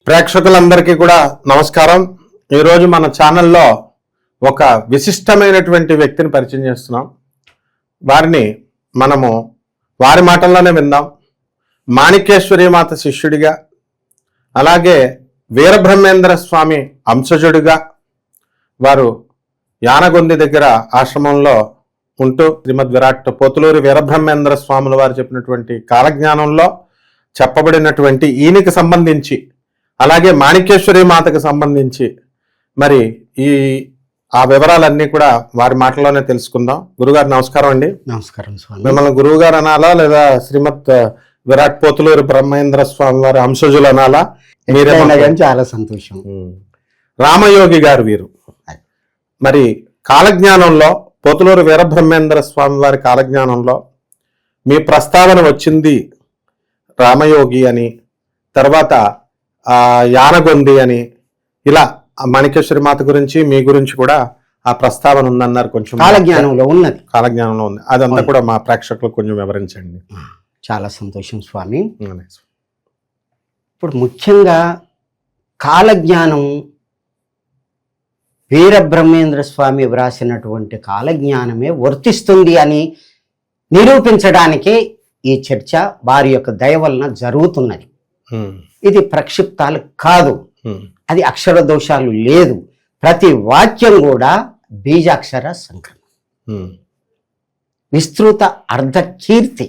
ప్రేక్షకులందరికీ కూడా నమస్కారం. ఈరోజు మన ఛానల్లో ఒక విశిష్టమైనటువంటి వ్యక్తిని పరిచయం చేస్తున్నాం. వారిని మనము వారి మాటల్లోనే విందాం. మాణిక్యేశ్వరి మాత శిష్యుడిగా, అలాగే వీరబ్రహ్మేంద్ర స్వామి అంశజుడిగా వారు యానగొంది దగ్గర ఆశ్రమంలో ఉంటూ శ్రీమద్ విరాట్ పోతులూరి వీరబ్రహ్మేంద్ర స్వాముల వారు చెప్పినటువంటి కాలజ్ఞానంలో చెప్పబడినటువంటి ఈయనకి సంబంధించి, అలాగే మాణిక్యేశ్వరి మాతకు సంబంధించి మరి ఆ వివరాలన్నీ కూడా వారి మాటల్లోనే తెలుసుకుందాం. గురుగారు నమస్కారం అండి. నమస్కారం స్వామి. మిమ్మల్ని గురువు గారు అనాలా, లేదా శ్రీమద్ విరాట్ పోతులూరి బ్రహ్మేంద్ర స్వామి వారి అంశజులు అనాలా? చాలా సంతోషం. రామయోగి గారు వీరు. మరి కాలజ్ఞానంలో పోతులూరి వీరబ్రహ్మేంద్ర స్వామి వారి కాలజ్ఞానంలో మీ ప్రస్తావన వచ్చింది రామయోగి అని, తర్వాత యానగొంది అని, ఇలా మాణిక్యేశ్వరి మాత గురించి మీ గురించి కూడా ఆ ప్రస్తావన ఉందన్నారు. కొంచెం కాలజ్ఞానంలో ఉంది. అదంతా కూడా మా ప్రేక్షకులకు కొంచెం వివరించండి. చాలా సంతోషం స్వామి. ఇప్పుడు ముఖ్యంగా కాలజ్ఞానం వీరబ్రహ్మేంద్ర స్వామి వ్రాసినటువంటి కాలజ్ఞానమే వర్తిస్తుంది అని నిరూపించడానికే ఈ చర్చ వారి యొక్క దయ వలన జరుగుతున్నది. ఇది ప్రక్షిప్తాలు కాదు, అది అక్షర దోషాలు లేదు. ప్రతి వాక్యం కూడా బీజాక్షర సంక్రమం, విస్తృత అర్ధ కీర్తి.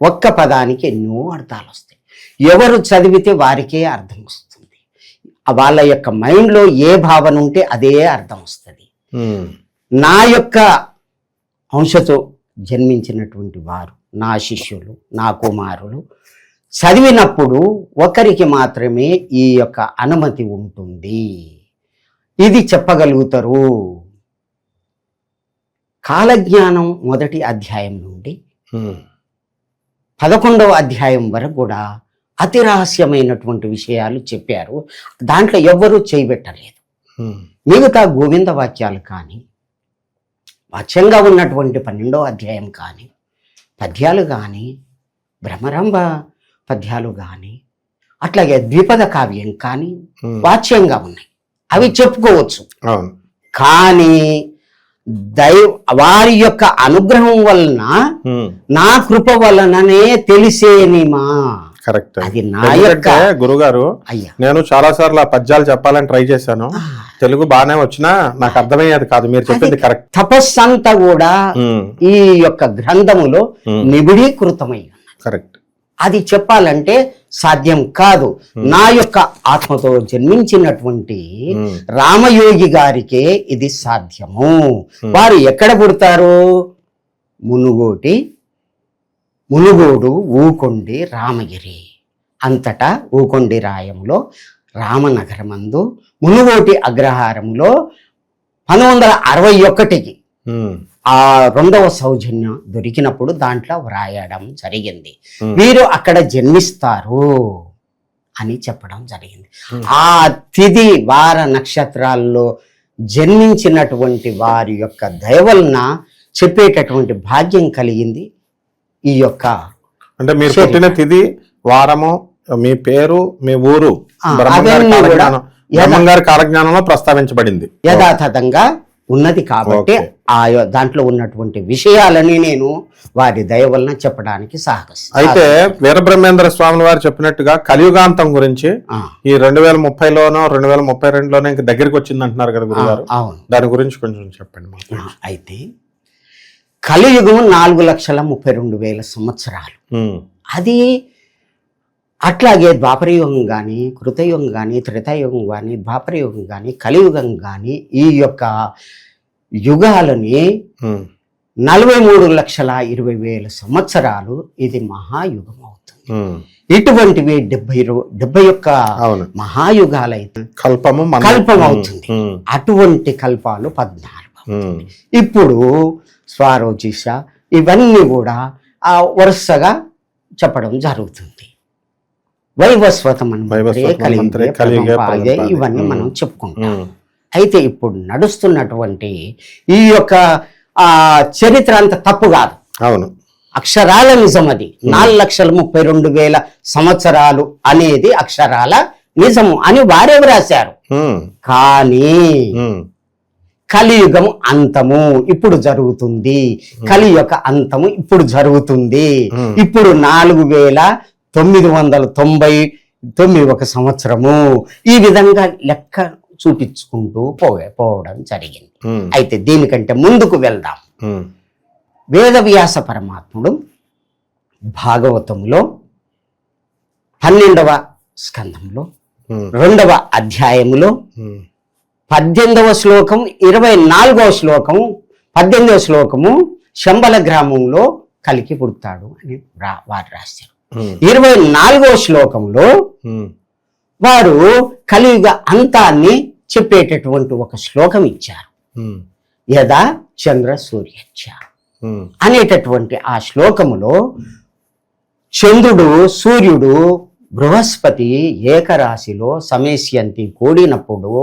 ఒక్క పదానికి ఎన్నో అర్థాలు వస్తాయి. ఎవరు చదివితే వారికే అర్థం వస్తుంది. వాళ్ళ యొక్క మైండ్లో ఏ భావన ఉంటే అదే అర్థం వస్తుంది. నా యొక్క అంశతో జన్మించినటువంటి వారు, నా శిష్యులు, నా కుమారులు చదివినప్పుడు ఒకరికి మాత్రమే ఈ యొక్క అనుమతి ఉంటుంది, ఇది చెప్పగలుగుతారు. కాలజ్ఞానం మొదటి అధ్యాయం నుండి 11వ అధ్యాయం వరకు కూడా అతి రహస్యమైనటువంటి విషయాలు చెప్పారు. దాంట్లో ఎవ్వరూ చేయబెట్టలేదు. మిగతా గోవింద వాక్యాలు కానీ, వాచ్యంగా ఉన్నటువంటి 12వ అధ్యాయం కానీ, పద్యాలు కానీ, భ్రమరంభ పద్యాలు కానీ, అట్లాగే ద్విపద కావ్యం కానీ వాచ్యంగా ఉన్నాయి. అవి చెప్పుకోవచ్చు. కానీ వారి యొక్క అనుగ్రహం వలన, నా కృప వలననే తెలిసేనిమా. కరెక్ట్. అది నా యొక్క గురుగారు. నేను చాలా సార్లు ఆ పద్యాలు చెప్పాలని ట్రై చేశాను. తెలుగు బాగానే వచ్చినా నాకు అర్థమయ్యేది కాదు. మీరు చెప్పింది కరెక్ట్. తపస్సంతా కూడా ఈ యొక్క గ్రంథములో నిబిడీకృతమై కరెక్ట్. అది చెప్పాలంటే సాధ్యం కాదు. నా యొక్క ఆత్మతో జన్మించినటువంటి రామయోగి గారికే ఇది సాధ్యము. వారు ఎక్కడ పుడతారు? మునుగోడు ఊకొండి రామగిరి అంతటా ఊకొండి రాయంలో రామనగరమందు మునుగోటి అగ్రహారంలో 1961కి ఆ 2వ సౌజన్యం దొరికినప్పుడు దాంట్లో వ్రాయడం జరిగింది. వీరు అక్కడ జన్మిస్తారు అని చెప్పడం జరిగింది. ఆ తిథి వార నక్షత్రాల్లో జన్మించినటువంటి వారి యొక్క దయ వలన చెప్పేటటువంటి భాగ్యం కలిగింది. ఈ యొక్క అంటే మీరు పుట్టిన తిథి, వారము, మీ పేరు, మీ ఊరు బ్రహ్మంగారి కాలజ్ఞానంలో ప్రస్తావించబడింది యథాతథంగా ఉన్నది. కాబట్టి ఆ దాంట్లో ఉన్నటువంటి విషయాలని నేను వారి దయ వలన చెప్పడానికి సాహసం. అయితే వీరబ్రహ్మేంద్ర స్వామి వారు చెప్పినట్టుగా కలియుగాంతం గురించి ఈ 2030లోనో 2032లోనో ఇంకా దగ్గరికి వచ్చింది అంటున్నారు కదా గురుగారు. దాని గురించి కొంచెం చెప్పండి. అయితే కలియుగం 4,32,000 సంవత్సరాలు. అది అట్లాగే ద్వాపరయుగం కానీ, కృతయుగం కానీ, త్రేతాయుగం కానీ, ద్వాపరయుగం కానీ, కలియుగం కానీ, ఈ యొక్క యుగాలని 43,20,000 సంవత్సరాలు ఇది మహాయుగం అవుతుంది. ఇటువంటివి 71 మహాయుగాలైతే కల్పం అవుతుంది. అటువంటి కల్పాలు 14. ఇప్పుడు స్వారోజిష ఇవన్నీ కూడా వరుసగా చెప్పడం జరుగుతుంది. వైవస్వతం ఇవన్నీ మనం చెప్పుకుంటాం. అయితే ఇప్పుడు నడుస్తున్నటువంటి ఈ యొక్క చరిత్ర అంత తప్పు కాదు. అవును, అక్షరాల నిజం. అది 4,32,000 సంవత్సరాలు అనేది అక్షరాల నిజము అని వారే వ్రాశారు. కానీ కలియుగం అంతము ఇప్పుడు జరుగుతుంది, కలి యొక్క అంతము ఇప్పుడు జరుగుతుంది. ఇప్పుడు 4999 సంవత్సరము ఈ విధంగా లెక్క చూపించుకుంటూ పోవడం జరిగింది. అయితే దీనికంటే ముందుకు వెళ్దాం. వేదవ్యాస పరమాత్ముడు భాగవతంలో 12వ స్కంధంలో 2వ అధ్యాయములో 18వ శ్లోకం 24వ శ్లోకం 18వ శ్లోకము శంబల గ్రామంలో కలికి పుడతాడు అని వారు రాశారు. 24వ శ్లోకంలో వారు కలియుగ అంతాన్ని చెప్పేటటువంటి ఒక శ్లోకం ఇచ్చారు. యదా చంద్ర సూర్యచ్చ అనేటటువంటి ఆ శ్లోకములో చంద్రుడు సూర్యుడు బృహస్పతి ఏకరాశిలో సమేశ్యంతి కూడినప్పుడు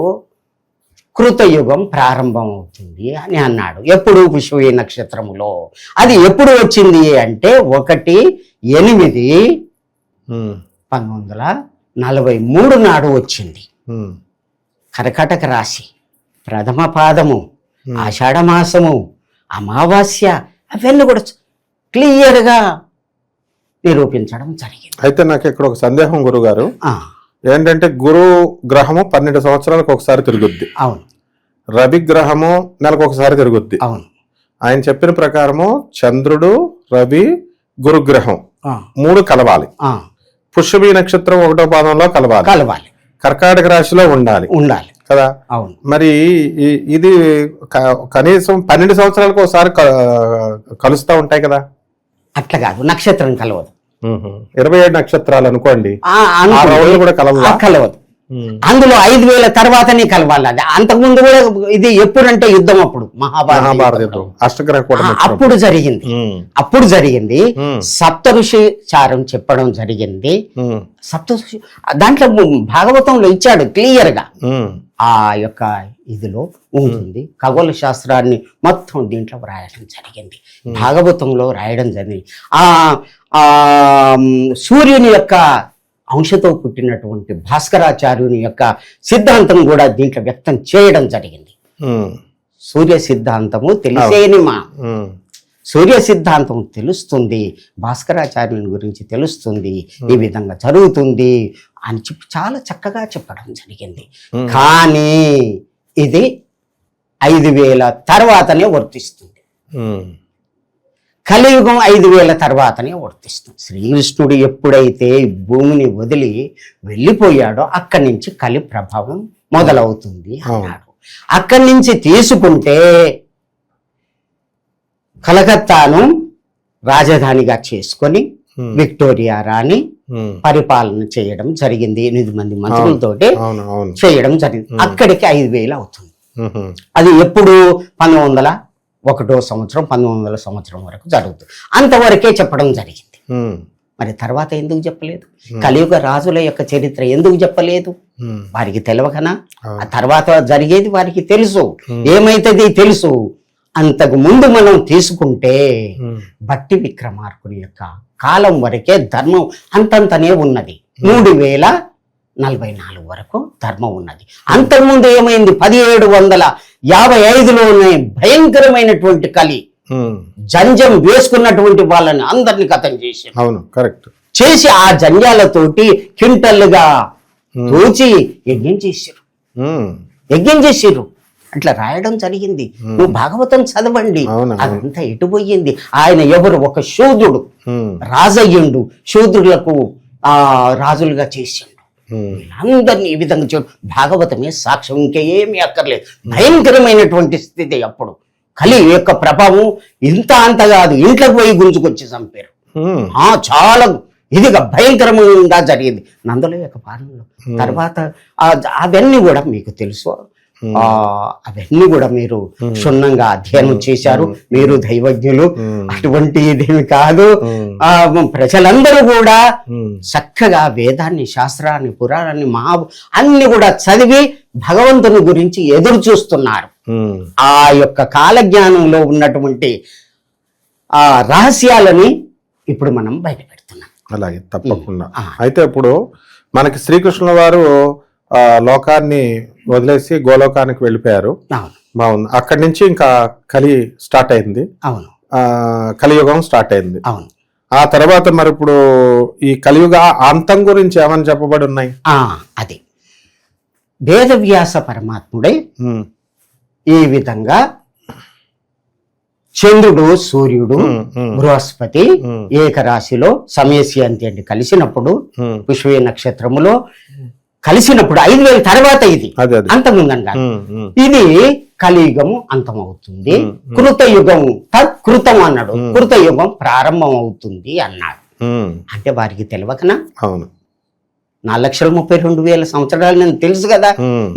కృతయుగం ప్రారంభం అవుతుంది అని అన్నాడు. ఎప్పుడు పుష్యమి నక్షత్రములో. అది ఎప్పుడు వచ్చింది అంటే 1/8/1943 నాడు వచ్చింది. కర్కాటక రాశి, ప్రథమ పాదము, ఆషాఢమాసము, అమావాస్య అవన్నీ కూడా క్లియర్గా నిరూపించడం జరిగింది. అయితే నాకు ఇక్కడ ఒక సందేహం గురుగారు, ఏంటంటే గురు గ్రహము 12 సంవత్సరాలకు ఒకసారి తిరుగుద్ది. అవును. రవి గ్రహము నెలకు ఒకసారి తిరుగుద్ది. అవును. ఆయన చెప్పిన ప్రకారము చంద్రుడు, రవి, గురుగ్రహం 3 కలవాలి. పుష్యమి నక్షత్రం 1వ పాదంలో కలవాలి. కర్కాటక రాశిలో ఉండాలి కదా. అవును. మరి ఇది కనీసం 12 సంవత్సరాలకు ఒకసారి కలుస్తా ఉంటాయి కదా. అట్లా కాదు, నక్షత్రం కలవదు. 27 నక్షత్రాలు అనుకోండి, కూడా కలవదు. అందులో 5000 తర్వాతనే కలవాలి. అది అంతకుముందు కూడా ఇది ఎప్పుడంటే యుద్ధం అప్పుడు మహాభారత అష్టగ్రహ అప్పుడు జరిగింది. సప్తఋషి చారం చెప్పడం జరిగింది. సప్తఋషి దాంట్లో భాగవతంలో ఇచ్చాడు క్లియర్ గా. ఆ యొక్క ఇదిలో ఉంటుంది. ఖగోళ శాస్త్రాన్ని మొత్తం దీంట్లో రాయడం జరిగింది, భాగవతంలో రాయడం జరిగింది. ఆ సూర్యుని యొక్క అంశతో పుట్టినటువంటి భాస్కరాచార్యుని యొక్క సిద్ధాంతం కూడా దీంట్లో వ్యక్తం చేయడం జరిగింది. సూర్య సిద్ధాంతము తెలిసేని సూర్య సిద్ధాంతం తెలుస్తుంది, భాస్కరాచార్యుని గురించి తెలుస్తుంది, ఈ విధంగా జరుగుతుంది అని చెప్పి చాలా చక్కగా చెప్పడం జరిగింది. కానీ ఇది 5000 తర్వాతనే వర్తిస్తుంది. కలియుగం 5000 తర్వాతనే వర్తిస్తుంది. శ్రీకృష్ణుడు ఎప్పుడైతే భూమిని వదిలి వెళ్ళిపోయాడో అక్కడి నుంచి కలి ప్రభావం మొదలవుతుంది అన్నాడు. అక్కడి నుంచి తీసుకుంటే కలకత్తాను రాజధానిగా చేసుకొని విక్టోరియా రాణి పరిపాలన చేయడం జరిగింది. 8 మంది మంత్రులతోటి చేయడం జరిగింది. అక్కడికి 5000 అవుతుంది. అది ఎప్పుడు 1901వ సంవత్సరం 1900 సంవత్సరం వరకు జరుగుతుంది. అంతవరకే చెప్పడం జరిగింది. మరి తర్వాత ఎందుకు చెప్పలేదు? కలియుగ రాజుల యొక్క చరిత్ర ఎందుకు చెప్పలేదు? వారికి తెలియకనా? ఆ తర్వాత జరిగేది వారికి తెలుసు, ఏమైతుంది తెలుసు. అంతకు ముందు మనం తీసుకుంటే భట్టి విక్రమార్కుని యొక్క కాలం వరకే ధర్మం అంతంతనే ఉన్నది. 3044 వరకు ధర్మం ఉన్నది. అంతకుముందు ఏమైంది? 1755లోనే భయంకరమైనటువంటి కలి జంజం వేసుకున్నటువంటి వాళ్ళని అందరినీ కథం చేసి చేసి ఆ జంజాలతోటి క్వింటల్లుగా తోచి యజ్ఞం చేసిర్రు. అట్లా రాయడం జరిగింది. నువ్వు భాగవతం చదవండి, అదంతా ఎటుపోయింది. ఆయన ఎవరు? ఒక శూద్రుడు రాజయ్యుండు, శూద్రులకు రాజులుగా చేసిండు. అందరినీ ఈ విధంగా చూడు, భాగవతమే సాక్ష్యం, ఇంకేమీ అక్కర్లేదు. భయంకరమైనటువంటి స్థితి అప్పుడు. కలి యొక్క ప్రభావం ఇంత అంత కాదు, ఇంట్లోకి పోయి గుంజుకొచ్చి చంపారు. చాలా ఇదిగా భయంకరంగా జరిగింది నందుల యొక్క పాలనలో. తర్వాత అవన్నీ కూడా మీకు తెలుసు, అవన్నీ కూడా మీరు క్షుణ్ణంగా అధ్యయనం చేశారు. మీరు దైవజ్ఞులు, అటువంటి ఇదేమి కాదు. ప్రజలందరూ కూడా చక్కగా వేదాన్ని, శాస్త్రాన్ని, పురాణాన్ని, అన్ని కూడా చదివి భగవంతుని గురించి ఎదురు చూస్తున్నారు. ఆ యొక్క కాలజ్ఞానంలో ఉన్నటువంటి ఆ రహస్యాలని ఇప్పుడు మనం బయట పెడుతున్నాం. అలాగే తప్పకుండా. అయితే ఇప్పుడు మనకి శ్రీకృష్ణుల వారు లోకాన్ని వదిలేసి గోలోకానికి వెళ్ళిపోయారు. అవును బాగుంది. అక్కడి నుంచి ఇంకా కలి స్టార్ట్ అయింది. అవును కలియుగం స్టార్ట్ అయింది. అవును. ఆ తర్వాత మరి ఇప్పుడు ఈ కలియుగ అంతం గురించి ఏమని చెప్పబడి ఉన్నాయి? అది వేదవ్యాస పరమాత్ముడే ఈ విధంగా చంద్రుడు, సూర్యుడు, బృహస్పతి ఏకరాశిలో సమయస్యంతి అంటే కలిసినప్పుడు పుష్పే నక్షత్రములో కలిసినప్పుడు 5000 తర్వాత ఇది అంతముందంగా ఇది కలియుగము అంతమవుతుంది. కృతయుగము తత్కృతం అన్నాడు. కృతయుగం ప్రారంభం అవుతుంది అన్నాడు. అంటే వారికి తెలియకనా? 4,32,000 సంవత్సరాలు నేను తెలుసు కదా.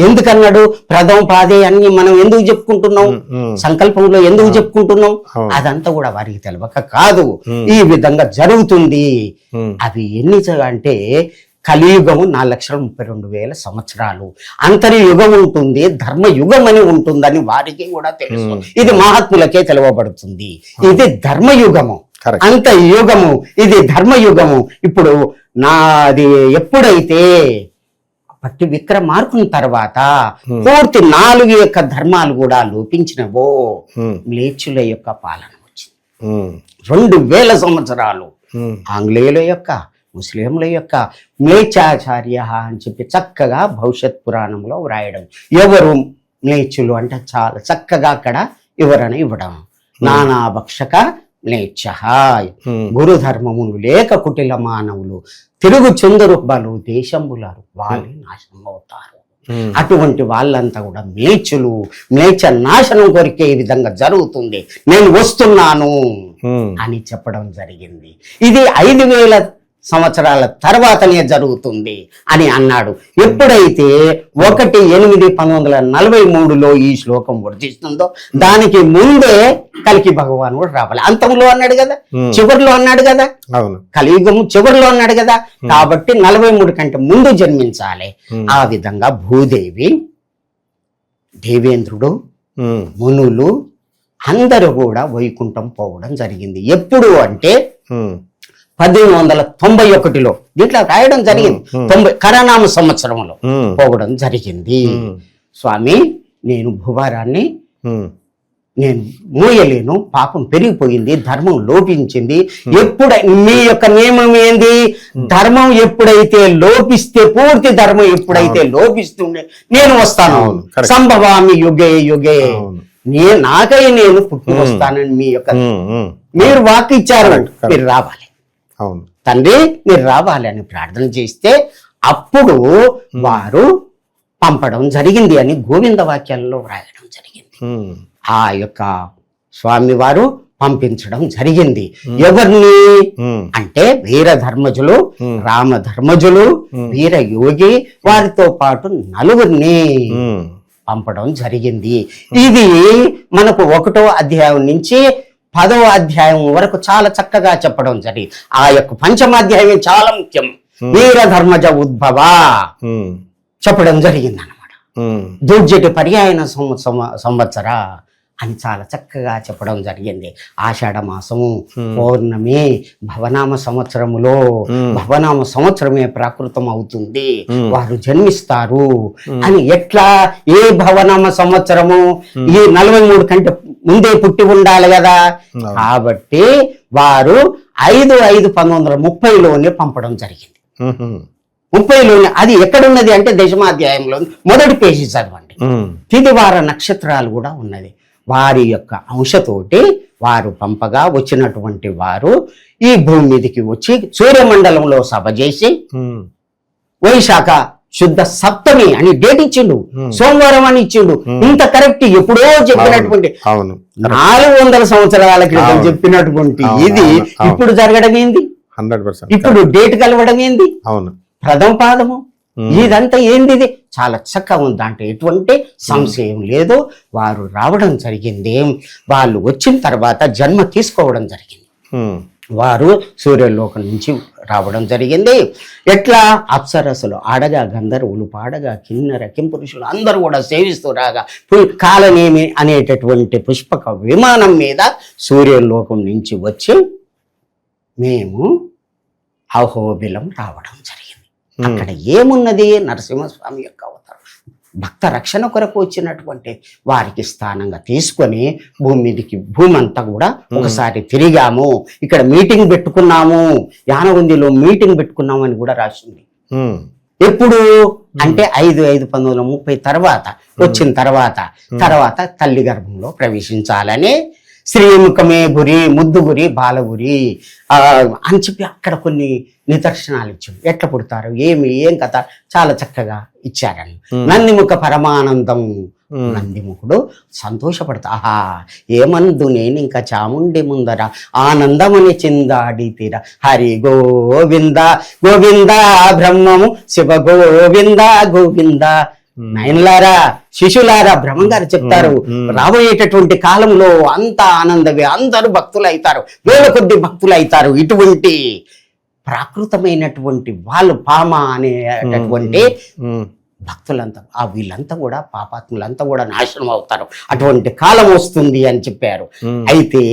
ఎందుకన్నాడు? ప్రథమ పాదే అన్ని మనం ఎందుకు చెప్పుకుంటున్నాం, సంకల్పంలో ఎందుకు చెప్పుకుంటున్నాం, అదంతా కూడా వారికి తెలియక కాదు. ఈ విధంగా జరుగుతుంది. అవి ఎన్ని అంటే కలియుగము 4,32,000 సంవత్సరాలు. అంతర్యుగం ఉంటుంది, ధర్మయుగం అని ఉంటుందని వారికి కూడా తెలుసు. ఇది మహాత్ములకే తెలవబడుతుంది. ఇది ధర్మయుగము, అంతర్యుగము, ఇది ధర్మయుగము. ఇప్పుడు నాది ఎప్పుడైతే పట్టి విక్రమార్కుని తర్వాత పూర్తి 4 యొక్క ధర్మాలు కూడా లోపించినవో మ్లేచ్చుల యొక్క పాలన వచ్చింది. 2000 సంవత్సరాలు ఆంగ్లేయుల యొక్క, ముస్లింల యొక్క మ్లేచ్చాచార్య అని చెప్పి చక్కగా భవిష్యత్ పురాణంలో వ్రాయడం. ఎవరు మ్లేచ్చులు అంటే చాలా చక్కగా అక్కడ వివరణ ఇవ్వడం. నానా భక్షక మ్లేచ్ఛ గురు ధర్మములు లేక కుటిల మానవులు తిరుగు చందరు బలు దేశంబులారు వాళ్ళు నాశనం అవుతారు. అటువంటి వాళ్ళంతా కూడా మ్లేచ్చులు. మ్లేచ్ఛ నాశనం కొరికే విధంగా జరుగుతుంది. నేను వస్తున్నాను అని చెప్పడం జరిగింది. ఇది 5,000 సంవత్సరాల తర్వాతనే జరుగుతుంది అని అన్నాడు. ఎప్పుడైతే 1/8/1943లో ఈ శ్లోకం వర్తిస్తుందో దానికి ముందే కలికి భగవానుడు రావాలి. అంతంలో అన్నాడు కదా, చివరిలో అన్నాడు కదా, కలియుగము చివరిలో అన్నాడు కదా. కాబట్టి 43 కంటే ముందు జన్మించాలి. ఆ విధంగా భూదేవి, దేవేంద్రుడు, మునులు అందరూ కూడా వైకుంఠం పోవడం జరిగింది. ఎప్పుడు అంటే 1891లో దీంట్లో రాయడం జరిగింది. 90 కరనామ సంవత్సరంలో పోవడం జరిగింది. స్వామి, నేను భూభారాన్ని నేను మోయలేను, పాపం పెరిగిపోయింది, ధర్మం లోపించింది. మీ యొక్క నియమం ఏంది? ధర్మం ఎప్పుడైతే లోపిస్తే, పూర్తి ధర్మం ఎప్పుడైతే లోపిస్తుండే నేను వస్తాను. సంభవామి యుగే యుగే, నాకై నేను పుట్టి వస్తానని మీ యొక్క మీరు వాక్ ఇచ్చారు. మీరు రావాలి తండ్రి, మీరు రావాలి అని ప్రార్థన చేస్తే అప్పుడు వారు పంపడం జరిగింది అని గోవింద వాక్యాల్లో వ్రాయడం జరిగింది. ఆ యొక్క స్వామి వారు పంపించడం జరిగింది. ఎవరిని అంటే వీర ధర్మజులు, రామ ధర్మజులు, వీర యోగి, వారితో పాటు 4 పంపడం జరిగింది. ఇది మనకు 1వ అధ్యాయం నుంచి 10వ అధ్యాయం వరకు చాలా చక్కగా చెప్పడం జరిగింది. ఆ యొక్క 5వ అధ్యాయం చాలా ముఖ్యం. వీర ధర్మజ ఉద్భవ చెప్పడం జరిగింది అన్నమాట. దుర్జటి పర్యాయన సంవత్సర అని చాలా చక్కగా చెప్పడం జరిగింది. ఆషాఢ మాసము, పౌర్ణమి, భవనామ సంవత్సరములో భవనామ సంవత్సరమే ప్రాకృతం అవుతుంది, వారు జన్మిస్తారు అని. ఎట్లా? ఏ భవనామ సంవత్సరము? ఈ 43 కంటే ముందే పుట్టి ఉండాలి కదా. కాబట్టి వారు 5/5/1930లోనే పంపడం జరిగింది. 30లోనే. అది ఎక్కడున్నది అంటే దశమాధ్యాయంలో మొదటి పేజీ చదవండి. తిదివార నక్షత్రాలు కూడా ఉన్నది. వారి యొక్క అంశతోటి వారు పంపగా వచ్చినటువంటి వారు ఈ భూమి మీదకి వచ్చి సూర్యమండలంలో సభ చేసి వైశాఖ శుద్ధ సప్తమి అని డేట్ ఇచ్చిండు, సోమవారం అని ఇచ్చిండు. ఇంత కరెక్ట్ ఎప్పుడో చెప్పినటువంటి 400 సంవత్సరాల క్రితం చెప్పినటువంటి ఇది ఇప్పుడు జరగడం ఏంది? 100%. ఇప్పుడు డేట్ కలవడం ఏంది? ప్రథమ పాదము. ఇదంతా ఏంది? ఇది చాలా చక్కగా ఉంది, అంటే ఎటువంటి సంశయం లేదు. వారు రావడం జరిగింది. వాళ్ళు వచ్చిన తర్వాత జన్మ తీసుకోవడం జరిగింది. వారు సూర్యలోకం నుంచి రావడం జరిగింది. ఎట్లా? అప్సరసులు ఆడగా, గంధర్వులు పాడగా, కిన్నెర కింపురుషులు అందరూ కూడా సేవిస్తూ రాగా కాలనేమి అనేటటువంటి పుష్పక విమానం మీద సూర్యలోకం నుంచి వచ్చి మేము అహోబిలం రావడం జరిగింది. అక్కడ ఏమున్నది? నరసింహస్వామి యొక్క అవతారం. భక్త రక్షణ కొరకు వచ్చినటువంటి వారికి స్థానంగా తీసుకొని భూమి అంతా కూడా ఒకసారి తిరిగాము, ఇక్కడ మీటింగ్ పెట్టుకున్నాము, యానగుందిలో మీటింగ్ పెట్టుకున్నాము అని కూడా రాసింది. ఎప్పుడు అంటే 5/5/1930 తర్వాత వచ్చిన తర్వాత తల్లి గర్భంలో ప్రవేశించాలని శ్రీముఖమే గురి, ముద్దుగురి, బాలగురి అని చెప్పి అక్కడ కొన్ని నిదర్శనాలు ఇచ్చాడు. ఎట్లా పుడతారు, ఏం కథ చాలా చక్కగా ఇచ్చారని. నందిముఖ పరమానందం. నందిముఖుడు సంతోషపడతా, ఆహా ఏమందు నేను ఇంకా చాముండి ముందర ఆనందముని చిందాడి తీర హరి గోవింద గోవింద బ్రహ్మము శివ గోవింద గోవింద. నయనలారా, శిశులారా, బ్రహ్మంగారు చెప్తారు, రాబోయేటటువంటి కాలంలో అంత ఆనందమే, అందరూ భక్తులు అవుతారు, వేల కొద్ది భక్తులు అవుతారు. ఇటువంటి ప్రాకృతమైనటువంటి వాళ్ళు పామ అనేటటువంటి భక్తులంతా వీళ్ళంతా కూడా పాపాత్ములంతా కూడా నాశనం అవుతారు, అటువంటి కాలం వస్తుంది అని చెప్పారు. అయితే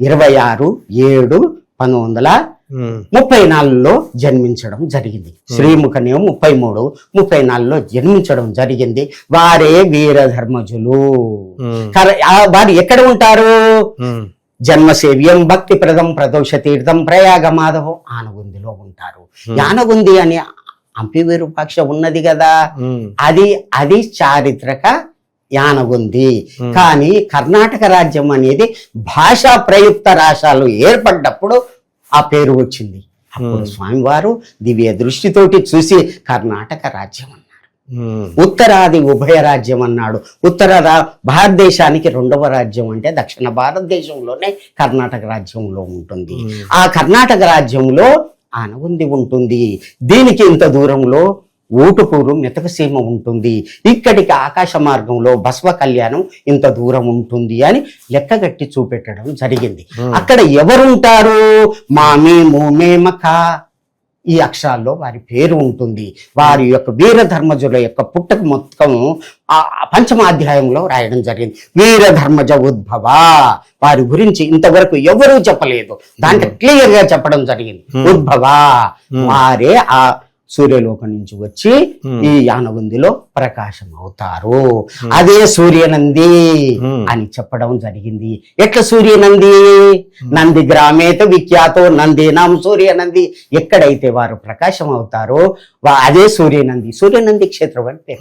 26/7/1934లో జన్మించడం జరిగింది. శ్రీముఖనేమో 33/34లో జన్మించడం జరిగింది. వారే వీరధర్మజులు. వారు ఎక్కడ ఉంటారు? జన్మసేవ్యం భక్తి ప్రదం ప్రదోష తీర్థం ప్రయాగ మాధవం ఆనగుందిలో ఉంటారు. యానగుంది అని హంపి విరూపాక్ష ఉన్నది కదా, అది చారిత్రక యానగుంది. కానీ కర్ణాటక రాజ్యం అనేది భాషా ప్రయుక్త రాష్ట్రాలు ఏర్పడ్డప్పుడు ఆ పేరు వచ్చింది. అప్పుడు స్వామివారు దివ్య దృష్టితోటి చూసి కర్ణాటక రాజ్యం అన్నారు, ఉత్తరాది ఉభయ రాజ్యం అన్నాడు. భారతదేశానికి 2వ రాజ్యం అంటే దక్షిణ భారతదేశంలోనే కర్ణాటక రాజ్యంలో ఉంటుంది. ఆ కర్ణాటక రాజ్యంలో ఆనగుంది ఉంటుంది. దీనికి ఇంత దూరంలో ఊటుకూరు మెతకసీమ ఉంటుంది. ఇక్కడికి ఆకాశ మార్గంలో బసవ కళ్యాణం ఇంత దూరం ఉంటుంది అని లెక్కగట్టి చూపెట్టడం జరిగింది. అక్కడ ఎవరుంటారు? మామి మూమే మఖ ఈ అక్షరాల్లో వారి పేరు ఉంటుంది. వారి యొక్క వీరధర్మజుల యొక్క పుట్టక మొత్తం పంచమాధ్యాయంలో రాయడం జరిగింది. వీరధర్మజ ఉద్భవ వారి గురించి ఇంతవరకు ఎవరూ చెప్పలేదు, దాంట్లో క్లియర్ గా చెప్పడం జరిగింది. ఉద్భవ వారే ఆ సూర్యలోకం నుంచి వచ్చి ఈ యానగుందిలో ప్రకాశం అవుతారు. అదే సూర్యనంది అని చెప్పడం జరిగింది. ఎట్లా సూర్యనంది? నంది గ్రామేత విఖ్యాతో నందీనాం సూర్యనంది. ఎక్కడైతే వారు ప్రకాశం అవుతారో అదే సూర్యనంది. సూర్యనంది క్షేత్రం అంటే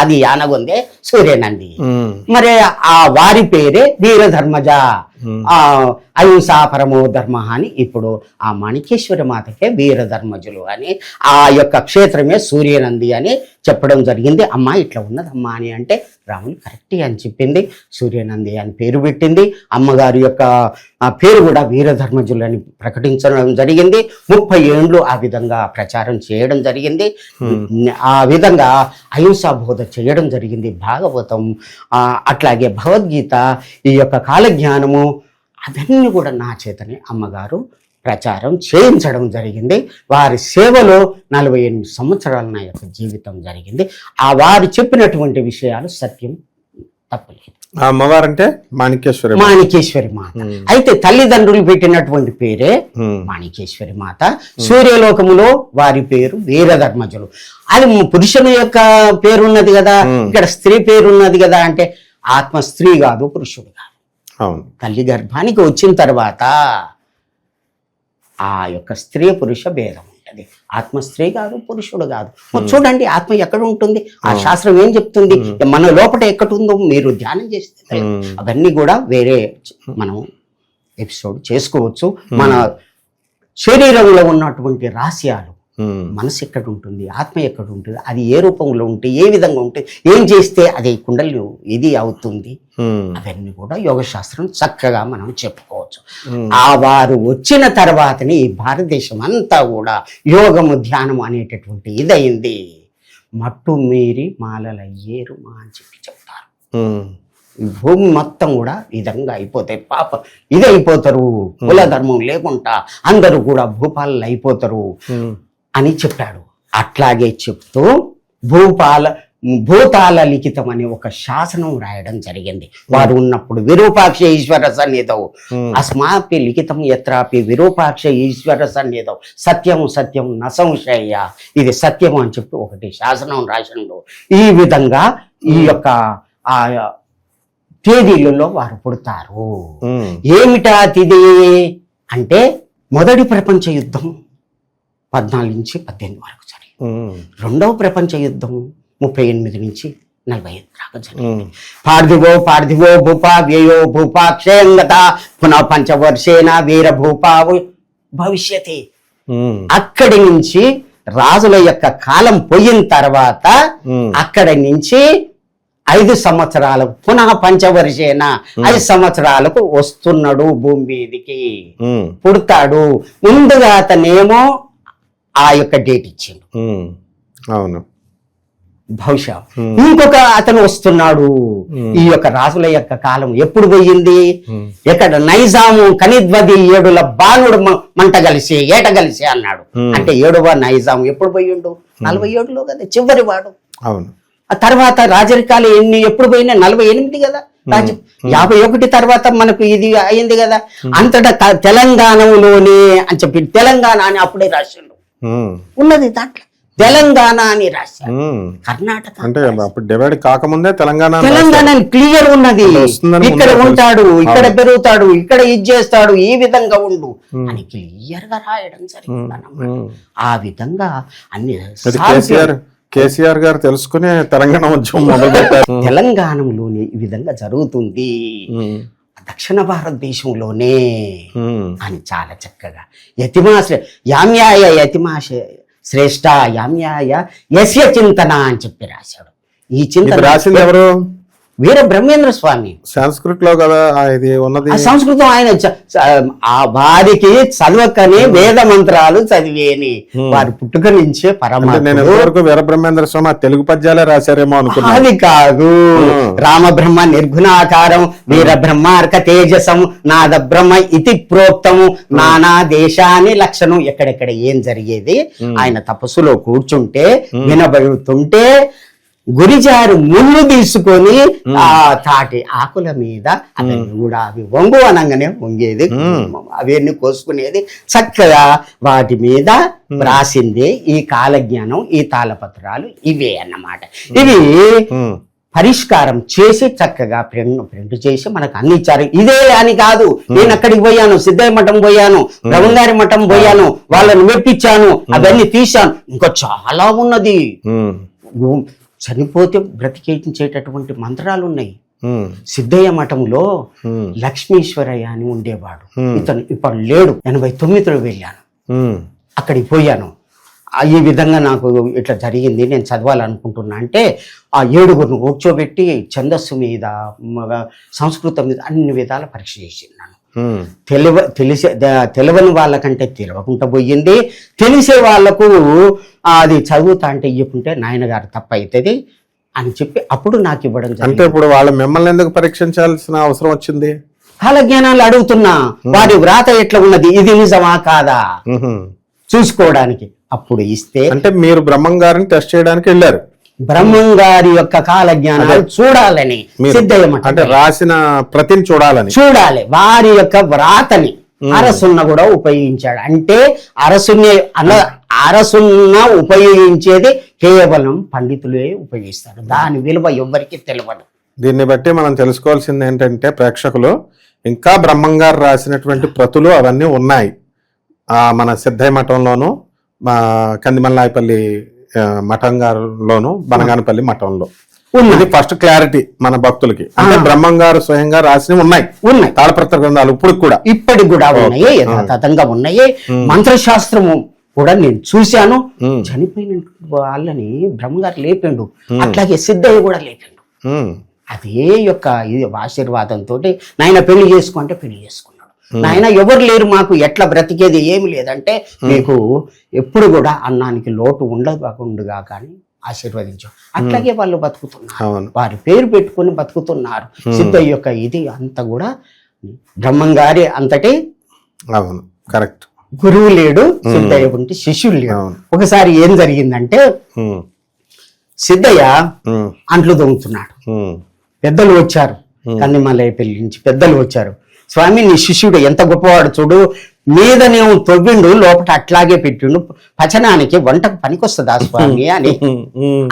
అది యానగుందే సూర్యనంది. మరి ఆ వారి పేరే వీరధర్మజ, అహింసా పరమో ధర్మ అని ఇప్పుడు ఆ మాణికేశ్వరి మాతకే వీరధర్మజులు అని ఆ యొక్క క్షేత్రమే సూర్యనంది అని చెప్పడం జరిగింది. అమ్మ ఇట్లా ఉన్నదమ్మా అని అంటే రాముని కరెక్ట్ అని చెప్పింది. సూర్యనంది అని పేరు పెట్టింది. అమ్మగారి యొక్క పేరు కూడా వీరధర్మజులు అని ప్రకటించడం జరిగింది. 30 ఏళ్ళు ఆ విధంగా ప్రచారం చేయడం జరిగింది. ఆ విధంగా అహింసా బోధ చేయడం జరిగింది. భాగవతం అట్లాగే భగవద్గీత, ఈ యొక్క కాలజ్ఞానము అవన్నీ కూడా నా చేతనే అమ్మగారు ప్రచారం చేయించడం జరిగింది. వారి సేవలో 48 సంవత్సరాలు నా యొక్క జీవితం జరిగింది. ఆ వారు చెప్పినటువంటి విషయాలు సత్యం, తప్పలేదు. అమ్మవారంటే మాణికేశ్వరి మాత. అయితే తల్లిదండ్రులు పెట్టినటువంటి పేరే మాణికేశ్వరి మాత. సూర్యలోకములో వారి పేరు వీరధర్మజులు. అది పురుషుని యొక్క పేరున్నది కదా, ఇక్కడ స్త్రీ పేరున్నది కదా. అంటే ఆత్మ స్త్రీ కాదు, పురుషుడు కాదు. తల్లి గర్భానికి వచ్చిన తర్వాత ఆ యొక్క స్త్రీ పురుష భేదం ఉంటుంది. ఆత్మ స్త్రీ కాదు, పురుషుడు కాదు. చూడండి ఆత్మ ఎక్కడ ఉంటుంది, ఆ శాస్త్రం ఏం చెప్తుంది, మన లోపల ఎక్కడుందో మీరు ధ్యానం చేస్తే అవన్నీ కూడా వేరే మనం ఎపిసోడ్ చేసుకోవచ్చు. మన శరీరంలో ఉన్నటువంటి రహస్యాలు, మనసు ఎక్కడ ఉంటుంది, ఆత్మ ఎక్కడ ఉంటుంది, అది ఏ రూపంలో ఉంటే, ఏ విధంగా ఉంటే, ఏం చేస్తే అది కుండలి ఇది అవుతుంది, అవన్నీ కూడా యోగ శాస్త్రం చక్కగా మనం చెప్పుకోవచ్చు. ఆ వారు వచ్చిన తర్వాతనే ఈ భారతదేశం అంతా కూడా యోగము ధ్యానం అనేటటువంటి ఇదయింది. మట్టు మీరి మాలలయ్యేరు మా అని చెప్పి చెప్తారు. భూమి మొత్తం కూడా విధంగా అయిపోతాయి. పాప ఇదైపోతారు, కుల ధర్మం లేకుండా అందరూ కూడా భూపాలలు అయిపోతారు అని చెప్పాడు. అట్లాగే చెప్తూ భూతాల లిఖితం అనే ఒక శాసనం రాయడం జరిగింది. వారు ఉన్నప్పుడు విరూపాక్ష ఈశ్వర సన్నిధౌ అస్మాపి లిఖితం యత్రాపి విరూపాక్ష ఈశ్వర సన్నిధౌ సత్యం సత్యం న సంశయ, ఇది సత్యం అని చెప్పి ఒకటి శాసనం రాసిండు. ఈ విధంగా ఈ యొక్క ఆ తేదీలలో వారు పుడతారు. ఏమిటా తిథి అంటే మొదటి ప్రపంచ యుద్ధం 14 నుంచి 18 వరకు జరిగింది. రెండవ ప్రపంచ యుద్ధం 38 నుంచి 45 దాకా జరిగింది. పార్థివో భూపా వ్యయో భూపా క్షయంగత పునః పంచవర్షేణ వీర భూపా భవిష్యతి. అక్కడి నుంచి రాజుల యొక్క కాలం పోయిన తర్వాత అక్కడి నుంచి 5 సంవత్సరాలకు పునః పంచవర్షేన 5 సంవత్సరాలకు వస్తున్నాడు భూమి మీదికి, పుడతాడు. ముందుగా అతనేమో ఆ యొక్క డేట్ ఇచ్చిండు. అవును, బహుశా ఇంకొక అతను వస్తున్నాడు. ఈ యొక్క రాజుల యొక్క కాలం ఎప్పుడు పోయింది? ఎక్కడ నైజాము కనిద్వది 7 బాణుడు మంట కలిసి ఏట కలిసి అన్నాడు. అంటే 7వ నైజాము ఎప్పుడు పోయిండు? 47లో కదా చివరి వాడు. అవును. ఆ తర్వాత రాజరికాలు ఎప్పుడు పోయినా 48 కదా. 51 తర్వాత మనకు ఇది అయింది కదా. అంతటా తెలంగాణలోనే అని చెప్పి తెలంగాణ అని అప్పుడే రాసిండు. ఉన్నది దాంట్లో తెలంగాణ అని రాశారు. కర్ణాటక అంటే అప్పుడు డివైడ్ కాకముందే తెలంగాణ క్లియర్ ఉన్నది. ఇక్కడ ఉంటాడు, ఇక్కడ పెరుగుతాడు, ఇక్కడ ఇది చేస్తాడు, ఈ విధంగా ఉండు అని క్లియర్ గా రాయడం జరిగింది అన్నమాట. ఆ విధంగా అన్ని కేసీఆర్ గారు తెలుసుకునే తెలంగాణ ఉద్యమం మొదలు పెట్టారు. తెలంగాణలోనే ఈ విధంగా జరుగుతుంది, దక్షిణ భారతదేశంలోనే అని చాలా చక్కగా యామ్యాయ యతిమాశ శ్రేష్ఠ యామ్యాయ యస్య చింతన అని చెప్పి రాశాడు. ఈ చింతన రాసింది ఎవరు? వీర బ్రహ్మేంద్ర స్వామి. సంస్కృత్ లో కదా ఇది ఉన్నది. సంస్కృతం ఆయన వారికి చదవకని వేద మంత్రాలు చదివేని వారి పుట్టుక నుంచే పరమాత్మ. వీర బ్రహ్మేంద్ర స్వామి తెలుగు పద్యాలే రాశారేమో అనుకున్నా. అది కాదు. రామబ్రహ్మ నిర్గుణాకారం వీర బ్రహ్మార్క తేజసం నాద బ్రహ్మ ఇతి ప్రోక్తము నానా దేశాన్ని లక్షణం. ఎక్కడెక్కడ ఏం జరిగేది ఆయన తపస్సులో కూర్చుంటే వినబడుతుంటే గురిజారు ముళ్ళు తీసుకొని ఆ తాటి ఆకుల మీద అవన్నీ కూడా అవి వంగు అనగానే వంగేది, అవన్నీ కోసుకునేది. చక్కగా వాటి మీద రాసిందే ఈ కాలజ్ఞానం, ఈ తాళపత్రాలు ఇవే అన్నమాట. ఇవి పరిష్కారం చేసి చక్కగా ప్రింట్ చేసి మనకు అన్ని ఇచ్చారు. ఇదే అని కాదు, నేను అక్కడికి పోయాను, సిద్ధయ్య మఠం పోయాను, బ్రహ్మంగారి మఠం పోయాను, వాళ్ళని మెప్పించాను, అవన్నీ తీశాను. ఇంకా చాలా ఉన్నది. చనిపోతే బ్రతికేయించేటటువంటి మంత్రాలు ఉన్నాయి. సిద్ధయ్య మఠంలో లక్ష్మీశ్వరయ్య అని ఉండేవాడు. ఇతను ఇప్పుడు లేడు. 89లో వెళ్ళాను, అక్కడికి పోయాను. ఈ విధంగా నాకు ఇట్లా జరిగింది, నేను చదవాలనుకుంటున్నా అంటే ఆ 7గురిని కూర్చోబెట్టి ఛందస్సు మీద సంస్కృతం మీద అన్ని విధాల పరీక్ష చేసినాను. తెలియని వాళ్ళకంటే తెలియకుండా పోయింది, తెలిసే వాళ్ళకు అది చదువుతా అంటే ఇవ్వకుంటే నాయనగారు తప్ప అవుతుంది అని చెప్పి అప్పుడు నాకు ఇవ్వడం జరిగింది. అంటే ఇప్పుడు వాళ్ళు మిమ్మల్ని ఎందుకు పరీక్షించాల్సిన అవసరం వచ్చింది? కాలజ్ఞానాలు అడుగుతున్నా, వారి వ్రాత ఎట్లా ఉన్నది, ఇది నిజమా కాదా చూసుకోవడానికి. అప్పుడు ఇస్తే అంటే మీరు బ్రహ్మం గారిని టెస్ట్ చేయడానికి వెళ్ళారు. బ్రహ్మం గారి యొక్క కాల జ్ఞానాలు చూడాలని సిద్ధయ్య మఠం అంటే రాసిన ప్రతిని చూడాలి, వారి యొక్క వ్రాతని అరసున్న కూడా ఉపయోగించాడు. అంటే అరసున్న ఉపయోగించేది కేవలం పండితులే ఉపయోగిస్తారు, దాని విలువ ఎవ్వరికి తెలియదు. దీన్ని బట్టి మనం తెలుసుకోవాల్సింది ఏంటంటే ప్రేక్షకులు, ఇంకా బ్రహ్మం గారు రాసినటువంటి ప్రతులు అవన్నీ ఉన్నాయి మన సిద్ధయ్య మఠంలోను, కందిమల్లాయపల్లి మఠం గారిలోను, బనగానపల్లి మఠంలో. ఇది ఫస్ట్ క్లారిటీ మన భక్తులకి. అంటే బ్రహ్మం గారు స్వయంగా రాసినవి ఉన్నాయి తాళపత్ర గ్రంథాలు ఇప్పటికి కూడా ఉన్నాయి, యథాతథంగా ఉన్నాయి. మంత్రశాస్త్రము కూడా నేను చూశాను. చనిపోయిన వాళ్ళని బ్రహ్మగారు లేపిండు, అట్లాగే సిద్ధయ్య కూడా లేపిండు. అదే యొక్క ఇది ఆశీర్వాదంతో నాయన పెళ్లి చేసుకో అంటే పెళ్లి చేసుకున్నాడు. నాయన ఎవరు లేరు మాకు, ఎట్లా బ్రతికేది ఏమి లేదంటే మీకు ఎప్పుడు కూడా అన్నానికి లోటు ఉండకుండా కానీ ఆశీర్వదించు. అట్లాగే వాళ్ళు బతుకుతున్నారు, వారి పేరు పెట్టుకుని బతుకుతున్నారు. సిద్ధయ్య యొక్క ఇది అంతా కూడా బ్రహ్మం గారి అంతటి కరెక్ట్. గురువు లేడు, సిద్ధయ్య ఉంటే శిష్యులు లేడు. ఒకసారి ఏం జరిగిందంటే సిద్ధయ్య ఉమ్, అంట్లు దొంగతున్నాడు. ఉమ్, పెద్దలు వచ్చారు, కన్నిమలై పెళ్లి నుంచి పెద్దలు వచ్చారు. స్వామి నీ శిష్యుడు ఎంత గొప్పవాడు చూడు, మీదనేమో తొవ్విండు, లోపల అట్లాగే పెట్టిండు, పచనానికి వంటకు పనికొస్తుందా స్వామి అని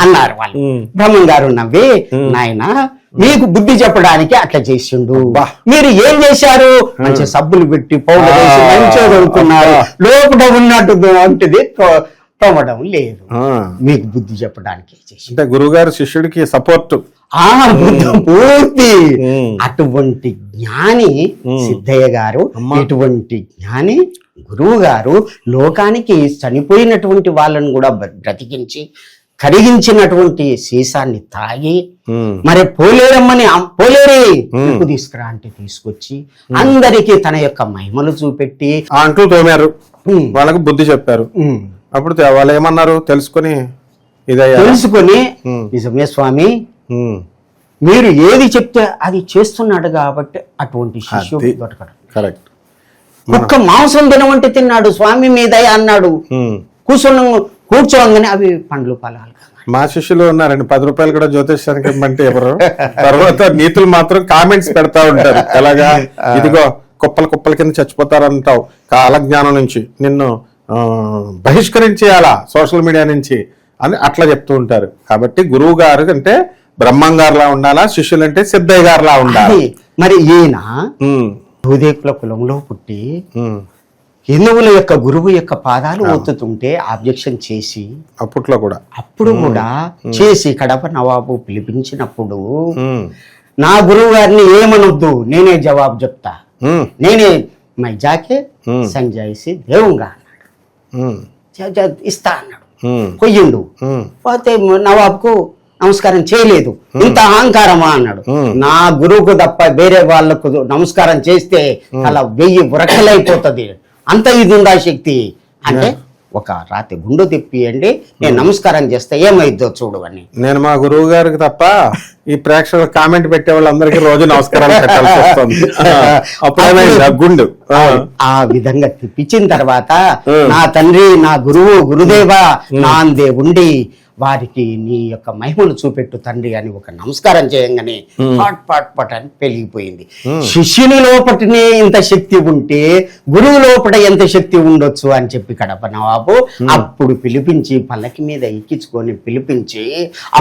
అన్నారు వాళ్ళు. బ్రహ్మం గారు నవ్వి, నాయన మీకు బుద్ధి చెప్పడానికి అట్లా చేసిండు, మీరు ఏం చేశారు, మంచి సబ్బులు పెట్టి పౌడర్ వేసి మంచిగా కొనుక్కున్నారు, లోపల ఉన్నట్టు వంటిది తోమడం లేదు, మీకు బుద్ధి చెప్పడానికి చేసి. అంటే గురువుగారు శిష్యుడికి సపోర్ట్. పూర్తి అటువంటి జ్ఞాని సిద్ధయ్య గారు, ఇటువంటి జ్ఞాని గురువు గారు లోకానికి చనిపోయినటువంటి వాళ్ళను కూడా బ్రతికించి కరిగించినటువంటి సీసాన్ని తాగి మరి పోలేరమ్మని పోలేరే ఉప్పు తీసుకురా అంటే తీసుకొచ్చి అందరికీ తన యొక్క మహిమలు చూపెట్టి ఆ అంట్లు తోమారు, వాళ్ళకు బుద్ధి చెప్పారు. అప్పుడు వాళ్ళు ఏమన్నారు తెలుసుకొని ఇదయ్యా తెలుసుకొని, నిజమే స్వామి మీరు ఏది చెప్తే అది చేస్తున్నాడు కాబట్టి అటువంటి శిష్యుడు దొరకడు. కరెక్ట్. ఒక్క మాంసం తినమంటే తిన్నాడు, స్వామి మీద అన్నాడు, కూర్చోగానే అవి పండ్లు ఫలాలు. మా శిష్యులు ఉన్నారండి, 10 రూపాయలు కూడా జ్యోతిష్యానికి ఇవ్వమంటే ఎవరు, తర్వాత నీతులు మాత్రం కామెంట్స్ పెడతా ఉంటారు. ఎలాగా, ఇదిగో కుప్పల కుప్పల కింద చచ్చిపోతారంటావు, కాలజ్ఞానం నుంచి నిన్ను బహిష్కరించేయాలా సోషల్ మీడియా నుంచి అని అట్లా చెప్తూ ఉంటారు. కాబట్టి గురువు గారు అంటే బ్రహ్మం గారులా ఉండాలా, శిష్యులు అంటే సిద్ధయ్య గారులా ఉండాలి. మరి ఈయన భూదేకుల కులంలో పుట్టి హిందువుల యొక్క గురువు యొక్క పాదాలు ఒత్తుతుంటే ఆబ్జెక్షన్ చేసి అప్పుడు కూడా చేసి కడప నవాబు పిలిపించినప్పుడు నా గురువు గారిని ఏమనొద్దు, నేనే జవాబు చెప్తా, నేనే మై జాకే సంజాయిసి దేవుంగా అన్నాడు, ఇస్తా అన్నాడు. పొయ్యిండు, పోతే నవాబ్కు నమస్కారం చేయలేదు, ఇంత అహంకారమా అన్నాడు. నా గురువుకు తప్ప వేరే వాళ్ళకు నమస్కారం చేస్తే అలా 1000 బురకలైపోతుంది, అంత ఇది ఉందా శక్తి అంటే, ఒక రాత్రి గుండు తిప్పియండి, నేను నమస్కారం చేస్తే ఏమైద్దో చూడు అని. నేను మా గురువు గారికి తప్ప ఈ ప్రేక్షకులు కామెంట్ పెట్టే వాళ్ళందరికీ రోజు నమస్కారాలు పెట్టాల్సి వస్తుంది. గుండు ఆ విధంగా తిప్పించిన తర్వాత, నా తండ్రి నా గురువు గురుదేవా నా అందే ఉండి వారికి నీ యొక్క మహిమలు చూపెట్టు తండ్రి అని ఒక నమస్కారం చేయంగానే పాట్ పాట్ పాట్ అని పెరిగిపోయింది. శిష్యుని లోపటినే ఇంత శక్తి ఉంటే గురువు లోపల ఎంత శక్తి ఉండొచ్చు అని చెప్పి కడప నవాబు అప్పుడు పిలిపించి పల్లకి మీద ఎక్కించుకొని పిలిపించి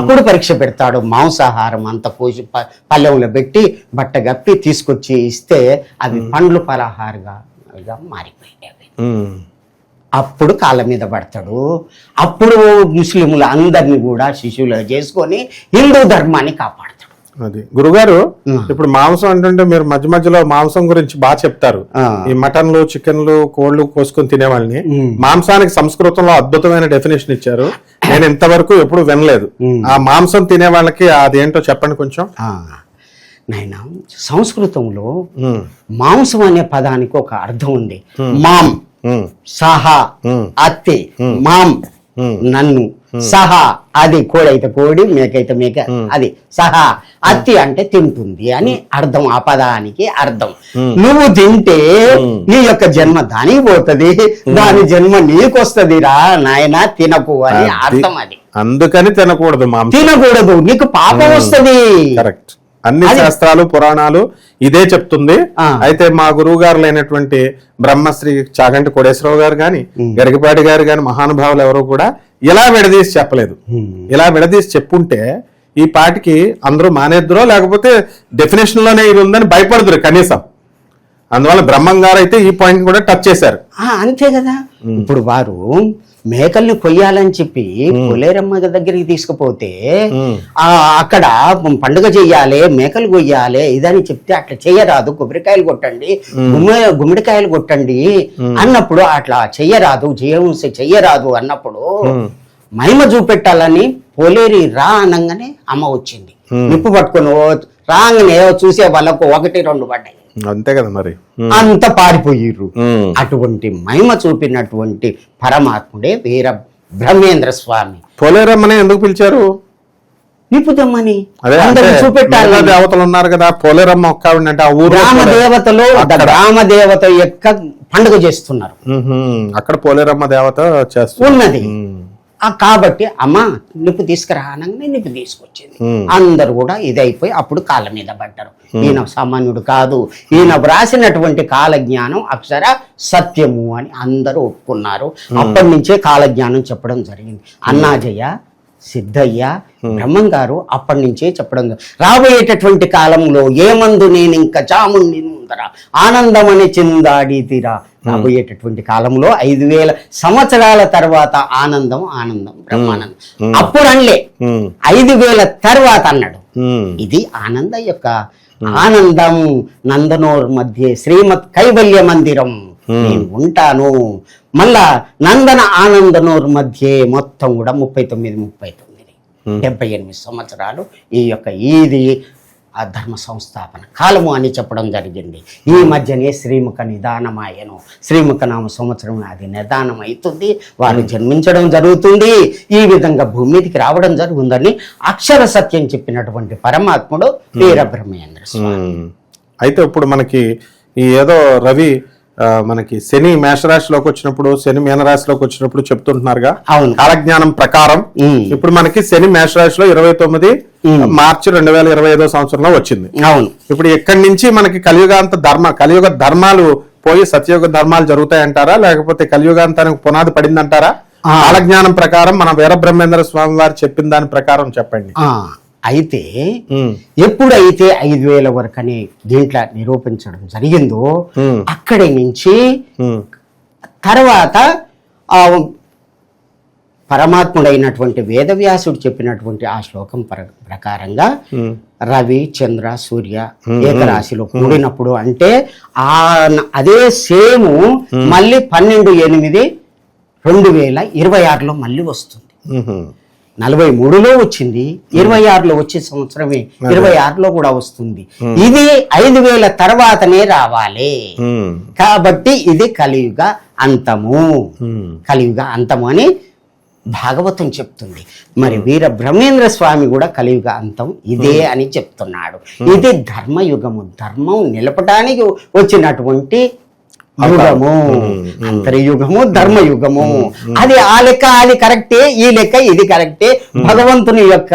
అప్పుడు పరీక్ష పెడతాడు. మాంసాహారం అంత కోసి పల్లెంలో పెట్టి బట్ట గప్పి తీసుకొచ్చి ఇస్తే అవి పండ్లు పలహారుగా మారిపోయాయి. అప్పుడు కాళ్ళ మీద పడతాడు. అప్పుడు ముస్లింలు అందరినీ కూడా శిష్యులు చేసుకొని హిందూ ధర్మాన్ని కాపాడతాడు. అది గురుగారు, ఇప్పుడు మాంసం అంటే మీరు మధ్య మధ్యలో మాంసం గురించి బాగా చెప్తారు. ఈ మటన్లు చికెన్లు కోళ్లు కోసుకొని తినే వాళ్ళని, మాంసానికి సంస్కృతంలో అద్భుతమైన డెఫినేషన్ ఇచ్చారు, నేను ఇంతవరకు ఎప్పుడు వినలేదు. ఆ మాంసం తినే వాళ్ళకి అదేంటో చెప్పండి కొంచెం. నాయన, సంస్కృతంలో మాంసం అనే పదానికి ఒక అర్థం ఉంది. మాం సహా అత్తి, మాం నన్ను, సహా అది కోడైతే కోడి మేకైతే మేక, అది సహా అత్తి అంటే తింటుంది అని అర్థం. ఆ పదానికి అర్థం నువ్వు తింటే నీ యొక్క జన్మ దానికి పోతుంది, దాని జన్మ నీకొస్తుంది రా నాయన, తినకు అని అర్థం. అది అందుకని తినకూడదు, తినకూడదు, నీకు పాపం వస్తుంది. కరెక్ట్. అన్ని శాస్త్రాలు పురాణాలు ఇదే చెప్తుంది. అయితే మా గురువు గారు అయినటువంటి బ్రహ్మశ్రీ చాగంటి కోటేశ్వరరావు గారు గాని గరికపాటి గారు గాని మహానుభావులు ఎవరు కూడా ఇలా విడదీసి చెప్పలేదు. ఇలా విడదీసి చెప్పుంటే ఈ పాటికి అందరూ మానేద్దరో, లేకపోతే డెఫినేషన్ లోనే ఇది ఉందని భయపడదురు కనీసం. అందువల్ల బ్రహ్మం గారు అయితే ఈ పాయింట్ కూడా టచ్ చేశారు. అంతే కదా. ఇప్పుడు వారు మేకల్ని కొయ్యాలని చెప్పి కొలేరమ్మ దగ్గరికి తీసుకుపోతే అక్కడ పండుగ చెయ్యాలి, మేకలు కొయ్యాలి ఇదని చెప్తే అట్లా చెయ్యరాదు, కొబ్బరికాయలు కొట్టండి, గుమ్మడికాయలు కొట్టండి అన్నప్పుడు అట్లా చెయ్యరాదు, చెయ్యరాదు అన్నప్పుడు మహిమ చూపెట్టాలని పోలేరి రా అనగానే అమ్మ వచ్చింది. నిప్పు పట్టుకొని రాగానే చూసే వాళ్ళకు 1-2 పడ్డాయి. అంతే కదా మరి, అంత పారిపోయిర్రు. అటువంటి మహిమ చూపినటువంటి పరమాత్ముడే వీర బ్రహ్మేంద్ర స్వామి. పోలేరమ్మని ఎందుకు పిలిచారు? నిపుదమ్మని చూపెట్టాలి. దేవతలు ఉన్నారు కదా, పోలేరమ్మ ఒక్క అంటే ఆ ఊరు రామదేవతలో రామదేవత యొక్క పండుగ చేస్తున్నారు. అక్కడ పోలేరమ్మ దేవత చేస్తున్నది. కాబట్టి అమ్మ నిప్పు తీసుకురా అనగానే నిప్పు తీసుకొచ్చింది. అందరు కూడా ఇదైపోయి అప్పుడు కాళ్ళ మీద పడ్డారు. ఈయన సామాన్యుడు కాదు, ఈయన వ్రాసినటువంటి కాలజ్ఞానం అక్షర సత్యము అని అందరూ ఒప్పుకున్నారు. అప్పటి నుంచే కాలజ్ఞానం చెప్పడం జరిగింది. అన్నాజయ్య, సిద్ధయ్య, బ్రహ్మం గారు అప్పటి నుంచే చెప్పడం రాబోయేటటువంటి కాలంలో ఏమందు నేను ఇంకా చాముండి ముందర ఆనందమని చిందాడి తీరా. రాబోయేటటువంటి కాలంలో 5000 సంవత్సరాల తర్వాత ఆనందం ఆనందం బ్రహ్మానందం. అప్పుడు అనలే, 5000 తర్వాత అన్నాడు. ఇది ఆనంద యొక్క ఆనందం. నందనోర్ మధ్య శ్రీమత్ కైవల్య మందిరం నేను ఉంటాను. మళ్ళా నందన ఆనందనోర్ మధ్య మొత్తం కూడా 78 సంవత్సరాలు ఈ యొక్క ఇది ఆ ధర్మ సంస్థాపన కాలము అని చెప్పడం జరిగింది. ఈ మధ్యనే శ్రీముఖ నిదానమాయను. శ్రీముఖ నామ సంవత్సరం అది నిదానం అవుతుంది, వారు జన్మించడం జరుగుతుంది. ఈ విధంగా భూమి మీదకి రావడం జరుగుతుందని అక్షర సత్యం చెప్పినటువంటి పరమాత్ముడు వీరబ్రహ్మేంద్ర స్వామి. అయితే ఇప్పుడు మనకి ఈ ఏదో రవి మనకి శని మేషరాశిలోకి వచ్చినప్పుడు, శని మీనరాశిలోకి వచ్చినప్పుడు చెప్తుంటున్నారుగా కాలజ్ఞానం ప్రకారం. ఇప్పుడు మనకి శని మేషరాశిలో 29 మార్చి 2025 సంవత్సరంలో వచ్చింది. అవును. ఇప్పుడు ఇక్కడి నుంచి మనకి కలియుగ ధర్మాలు పోయి సత్యయుగ ధర్మాలు జరుగుతాయంటారా, లేకపోతే కలియుగాంతానికి పునాది పడిందంటారా? కాలజ్ఞానం ప్రకారం మన వీరబ్రహ్మేంద్ర స్వామి వారు చెప్పిన దాని ప్రకారం చెప్పండి. అయితే ఎప్పుడైతే 5000 వరకు అనే దీంట్లో నిరూపించడం జరిగిందో అక్కడి నుంచి తర్వాత పరమాత్ముడైనటువంటి వేదవ్యాసుడు చెప్పినటువంటి ఆ శ్లోకం ప్రకారంగా రవి, చంద్ర, సూర్య ఏకరాశిలో కూడినప్పుడు అంటే అదే సేము మళ్ళీ 12/8/2026లో మళ్ళీ వస్తుంది. 43లో వచ్చింది, 26లో వచ్చే సంవత్సరమే 26లో కూడా వస్తుంది. ఇది 5000 తర్వాతనే రావాలి. కాబట్టి ఇది కలియుగ అంతము. కలియుగ అంతము అని భాగవతం చెప్తుంది. మరి వీర బ్రహ్మేంద్ర స్వామి కూడా కలియుగ అంతం ఇదే అని చెప్తున్నాడు. ఇది ధర్మయుగము, ధర్మం నిలపడానికి వచ్చినటువంటి యుగము, అంతర్యుగము, ధర్మయుగము. అది ఆ లెక్క అది కరెక్టే, ఈ లెక్క ఇది కరెక్టే. భగవంతుని యొక్క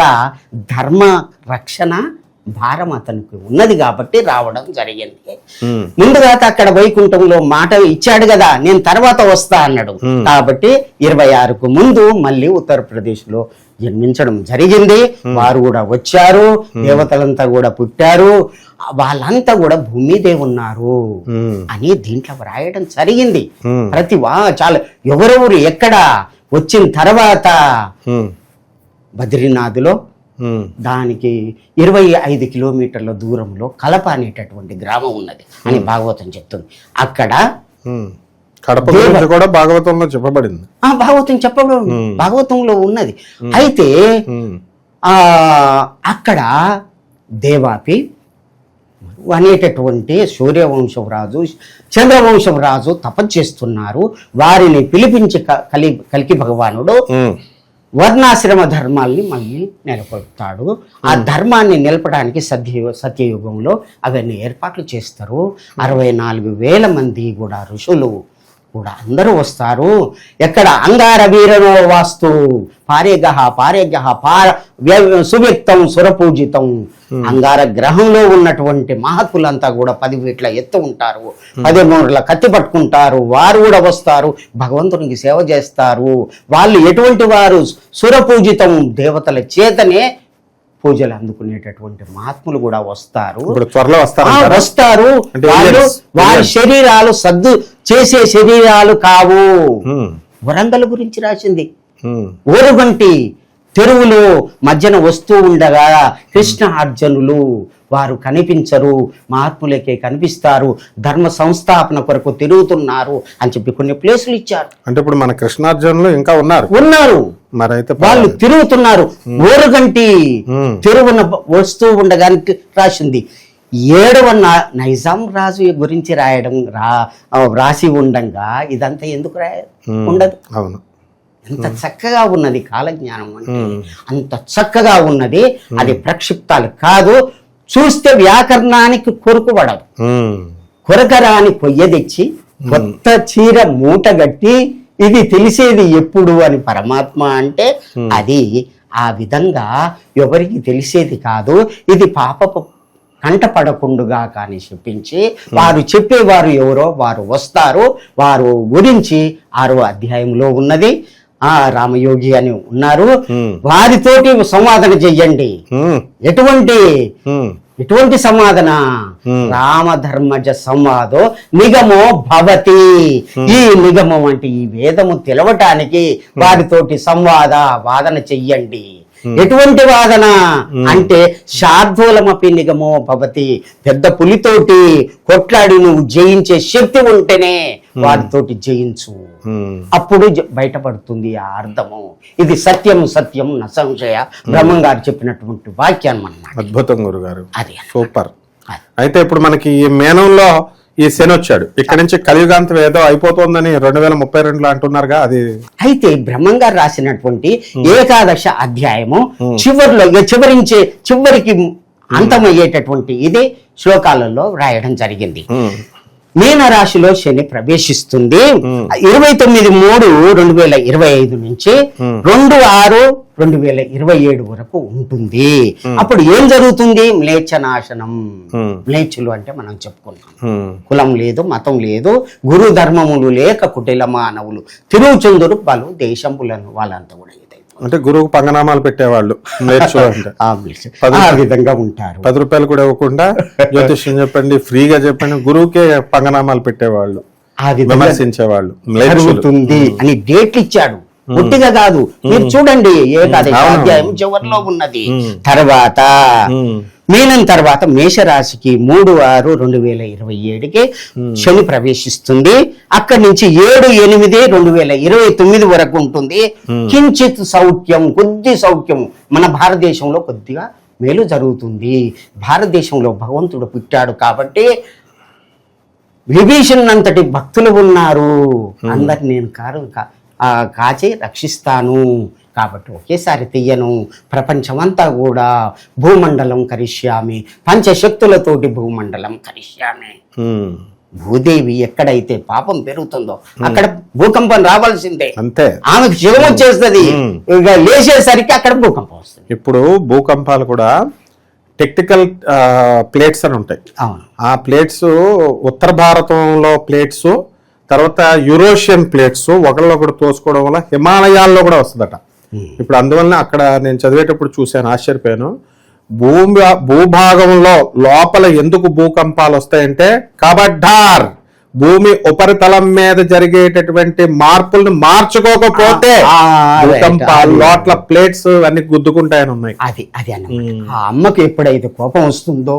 ధర్మ రక్షణ భారం అతనికి ఉన్నది కాబట్టి రావడం జరిగింది. ముందుగా అక్కడ వైకుంఠంలో మాట ఇచ్చాడు కదా, నేను తర్వాత వస్తా అన్నాడు. కాబట్టి 26కు ముందు మళ్ళీ ఉత్తరప్రదేశ్ లో జన్మించడం జరిగింది. వారు కూడా వచ్చారు, దేవతలంతా కూడా పుట్టారు, వాళ్ళంతా కూడా భూమిదే ఉన్నారు అని దీంట్లో వ్రాయడం జరిగింది. చాలా ఎవరెవరు ఎక్కడ వచ్చిన తర్వాత బద్రీనాథ్లో దానికి 25 కిలోమీటర్ల దూరంలో కలప అనేటటువంటి గ్రామం ఉన్నది అని భాగవతం చెప్తుంది. అక్కడ కూడా భాగవతంలో చెప్పబడింది. భాగవతంలో ఉన్నది. అయితే అక్కడ దేవాపి అనేటటువంటి సూర్యవంశంరాజు, చంద్రవంశంరాజు తపస్చేస్తున్నారు. వారిని పిలిపించి కల్కి భగవానుడు వర్ణాశ్రమ ధర్మాల్ని మళ్ళీ నెలకొల్పుతాడు. ఆ ధర్మాన్ని నిలపడానికి సత్యయుగంలో అవన్నీ ఏర్పాట్లు చేస్తారు. 64,000 మంది కూడా ఋషులు కూడా అందరూ వస్తారు. ఎక్కడ అంగార వీరనో వాస్తు పారేగహ సువ్యక్తం సురపూజితం. అంగార గ్రహంలో ఉన్నటువంటి మహాత్ములంతా కూడా 10 ఫీట్ల ఎత్తు ఉంటారు, 10 మూరల కత్తి పట్టుకుంటారు. వారు కూడా వస్తారు, భగవంతునికి సేవ చేస్తారు. వాళ్ళు ఎటువంటి వారు? సురపూజితం, దేవతల చేతనే పూజలు అందుకునేటటువంటి మహాత్ములు కూడా వస్తారు. వస్తారు. వారి శరీరాలు సద్దు చేసే శరీరాలు కావు. వరంగల్ గురించి రాసింది. ఓరుగంటి తెరువులో మధ్యన వస్తూ ఉండగా కృష్ణ అర్జునులు వారు కనిపించరు, మహాత్ములకే కనిపిస్తారు, ధర్మ సంస్థాపన కొరకు తిరుగుతున్నారు అని చెప్పి కొన్ని ప్లేసులు ఇచ్చారు. అంటే ఇప్పుడు మన కృష్ణార్జునులు ఇంకా ఉన్నారు, మరైతే వాళ్ళు తిరుగుతున్నారు. ఓరుగంటి తెరువున వస్తూ ఉండగానికి రాసింది. 7వ నైజాం రాజు గురించి రాసి ఉండంగా ఇదంతా ఎందుకు ఉండదు? అవును. ఎంత చక్కగా ఉన్నది కాలజ్ఞానం అంటే, అంత చక్కగా ఉన్నది. అది ప్రక్షిప్తాలు కాదు, చూస్తే వ్యాకరణానికి కొరకరాని కొయ్య తెచ్చి కొత్త చీర మూట గట్టి ఇది తెలిసేది ఎప్పుడు అని పరమాత్మ అంటే అది ఆ విధంగా ఎవరికి తెలిసేది కాదు. ఇది పాపపు కంట పడకుండుగా కానీ చెప్పించి వారు చెప్పేవారు ఎవరో వారు వస్తారు. వారు గురించి 6వ అధ్యాయంలో ఉన్నది. ఆ రామయోగి అని ఉన్నారు, వారితోటి సంవాదన చెయ్యండి. ఎటువంటి సమాధాన? రామధర్మజ సంవాదో నిగమో భవతి. ఈ నిగమం అంటే ఈ వేదము తెలవటానికి వారితోటి వాదన చెయ్యండి. ఎటువంటి వాదన అంటే శార్దూలమపి నిగమో భవతి. పెద్ద పులితోటి కొట్లాడి నువ్వు జయించే శక్తి ఉంటేనే వారితోటి జయించు, అప్పుడు బయటపడుతుంది ఆ అర్థము. ఇది సత్యం సత్యం న సంశయ బ్రహ్మం గారు చెప్పినటువంటి వాక్యాన్ని అన్నమాట. అద్భుతం గురుగారు, అది సూపర్. అయితే ఇప్పుడు మనకి ఈ మేనంలో ఈ శని వచ్చాడు, ఇక్కడ నుంచి కలియుగాంతం ఏదో అయిపోతుందని 2032లో అంటున్నారుగా, అది అయితే బ్రహ్మం గారు రాసినటువంటి ఏకాదశ అధ్యాయము చివరికి అంతమయ్యేటటువంటి ఇది శ్లోకాలలో రాయడం జరిగింది. మీన రాశిలో శని ప్రవేశిస్తుంది 29/3/2025 నుంచి 2/6/2027 వరకు ఉంటుంది. అప్పుడు ఏం జరుగుతుంది? మ్లేచ్ఛనాశనం. మ్లేచ్చులు అంటే మనం చెప్పుకున్నాం, కులం లేదు, మతం లేదు, గురు ధర్మములు లేక కుటిల మానవులు తిరుగుచుందురు పలు దేశములను. వాళ్ళంతా కూడా అంటే గురువు పంగనామాలు పెట్టేవాళ్ళు ఆ విధంగా ఉంటారు. 10 రూపాయలు కూడా ఇవ్వకుండా జ్యోతిష్యం చెప్పండి, ఫ్రీగా చెప్పండి, గురువుకే పంగనామాలు పెట్టేవాళ్ళు, ఆ విధంగా విమర్శించేవాళ్ళు. జరుగుతుంది అని డేట్లు ఇచ్చాడు, పుట్టిగా కాదు. మీరు చూడండి ఏకాదశ అధ్యాయం చివరిలో ఉన్నది. తర్వాత మీనం తర్వాత మేషరాశికి 3/6/2027కి శని ప్రవేశిస్తుంది. అక్కడి నుంచి 7/8/2029 వరకు ఉంటుంది. కించిత్ సౌఖ్యం, కొద్ది సౌఖ్యం. మన భారతదేశంలో కొద్దిగా మేలు జరుగుతుంది. భారతదేశంలో భగవంతుడు పుట్టాడు కాబట్టి విభీషణ్ అంతటి భక్తులు ఉన్నారు. అందరు నేను కాచి రక్షిస్తాను కాబట్టి ఒకేసారి తీయను. ప్రపంచమంతా కూడా భూమండలం కరిష్యామి, పంచశక్తులతోటి భూమండలం కరిష్యామి. భూదేవి ఎక్కడైతే పాపం పెరుగుతుందో అక్కడ భూకంపం రావాల్సిందే, అంతే. ఆమెకు శివం వచ్చేస్తుంది, లేచేసరికి అక్కడ భూకంపం వస్తుంది. ఇప్పుడు భూకంపాలు కూడా టెక్టికల్ ప్లేట్స్ అని ఉంటాయి. ఆ ప్లేట్స్ ఉత్తర భారతంలో ప్లేట్స్, తర్వాత యూరోషియన్ ప్లేట్స్ ఒకళ్ళొకడు తోసుకోవడం వల్ల హిమాలయాల్లో కూడా వస్తుందట. ఇప్పుడు అందువల్ల అక్కడ నేను చదివేటప్పుడు చూశాను, ఆశ్చర్యపోయాను. భూభాగంలో లోపల ఎందుకు భూకంపాలు వస్తాయంటే కబడ్డార్, భూమి ఉపరితలం మీద జరిగేటటువంటి మార్పులను మార్చుకోకపోతే భూకంపాలు లోట్ల ప్లేట్స్ అన్ని గుద్దుకుంటాయని ఉన్నాయి. అది ఆ అమ్మకు ఎప్పుడైతే కోపం వస్తుందో,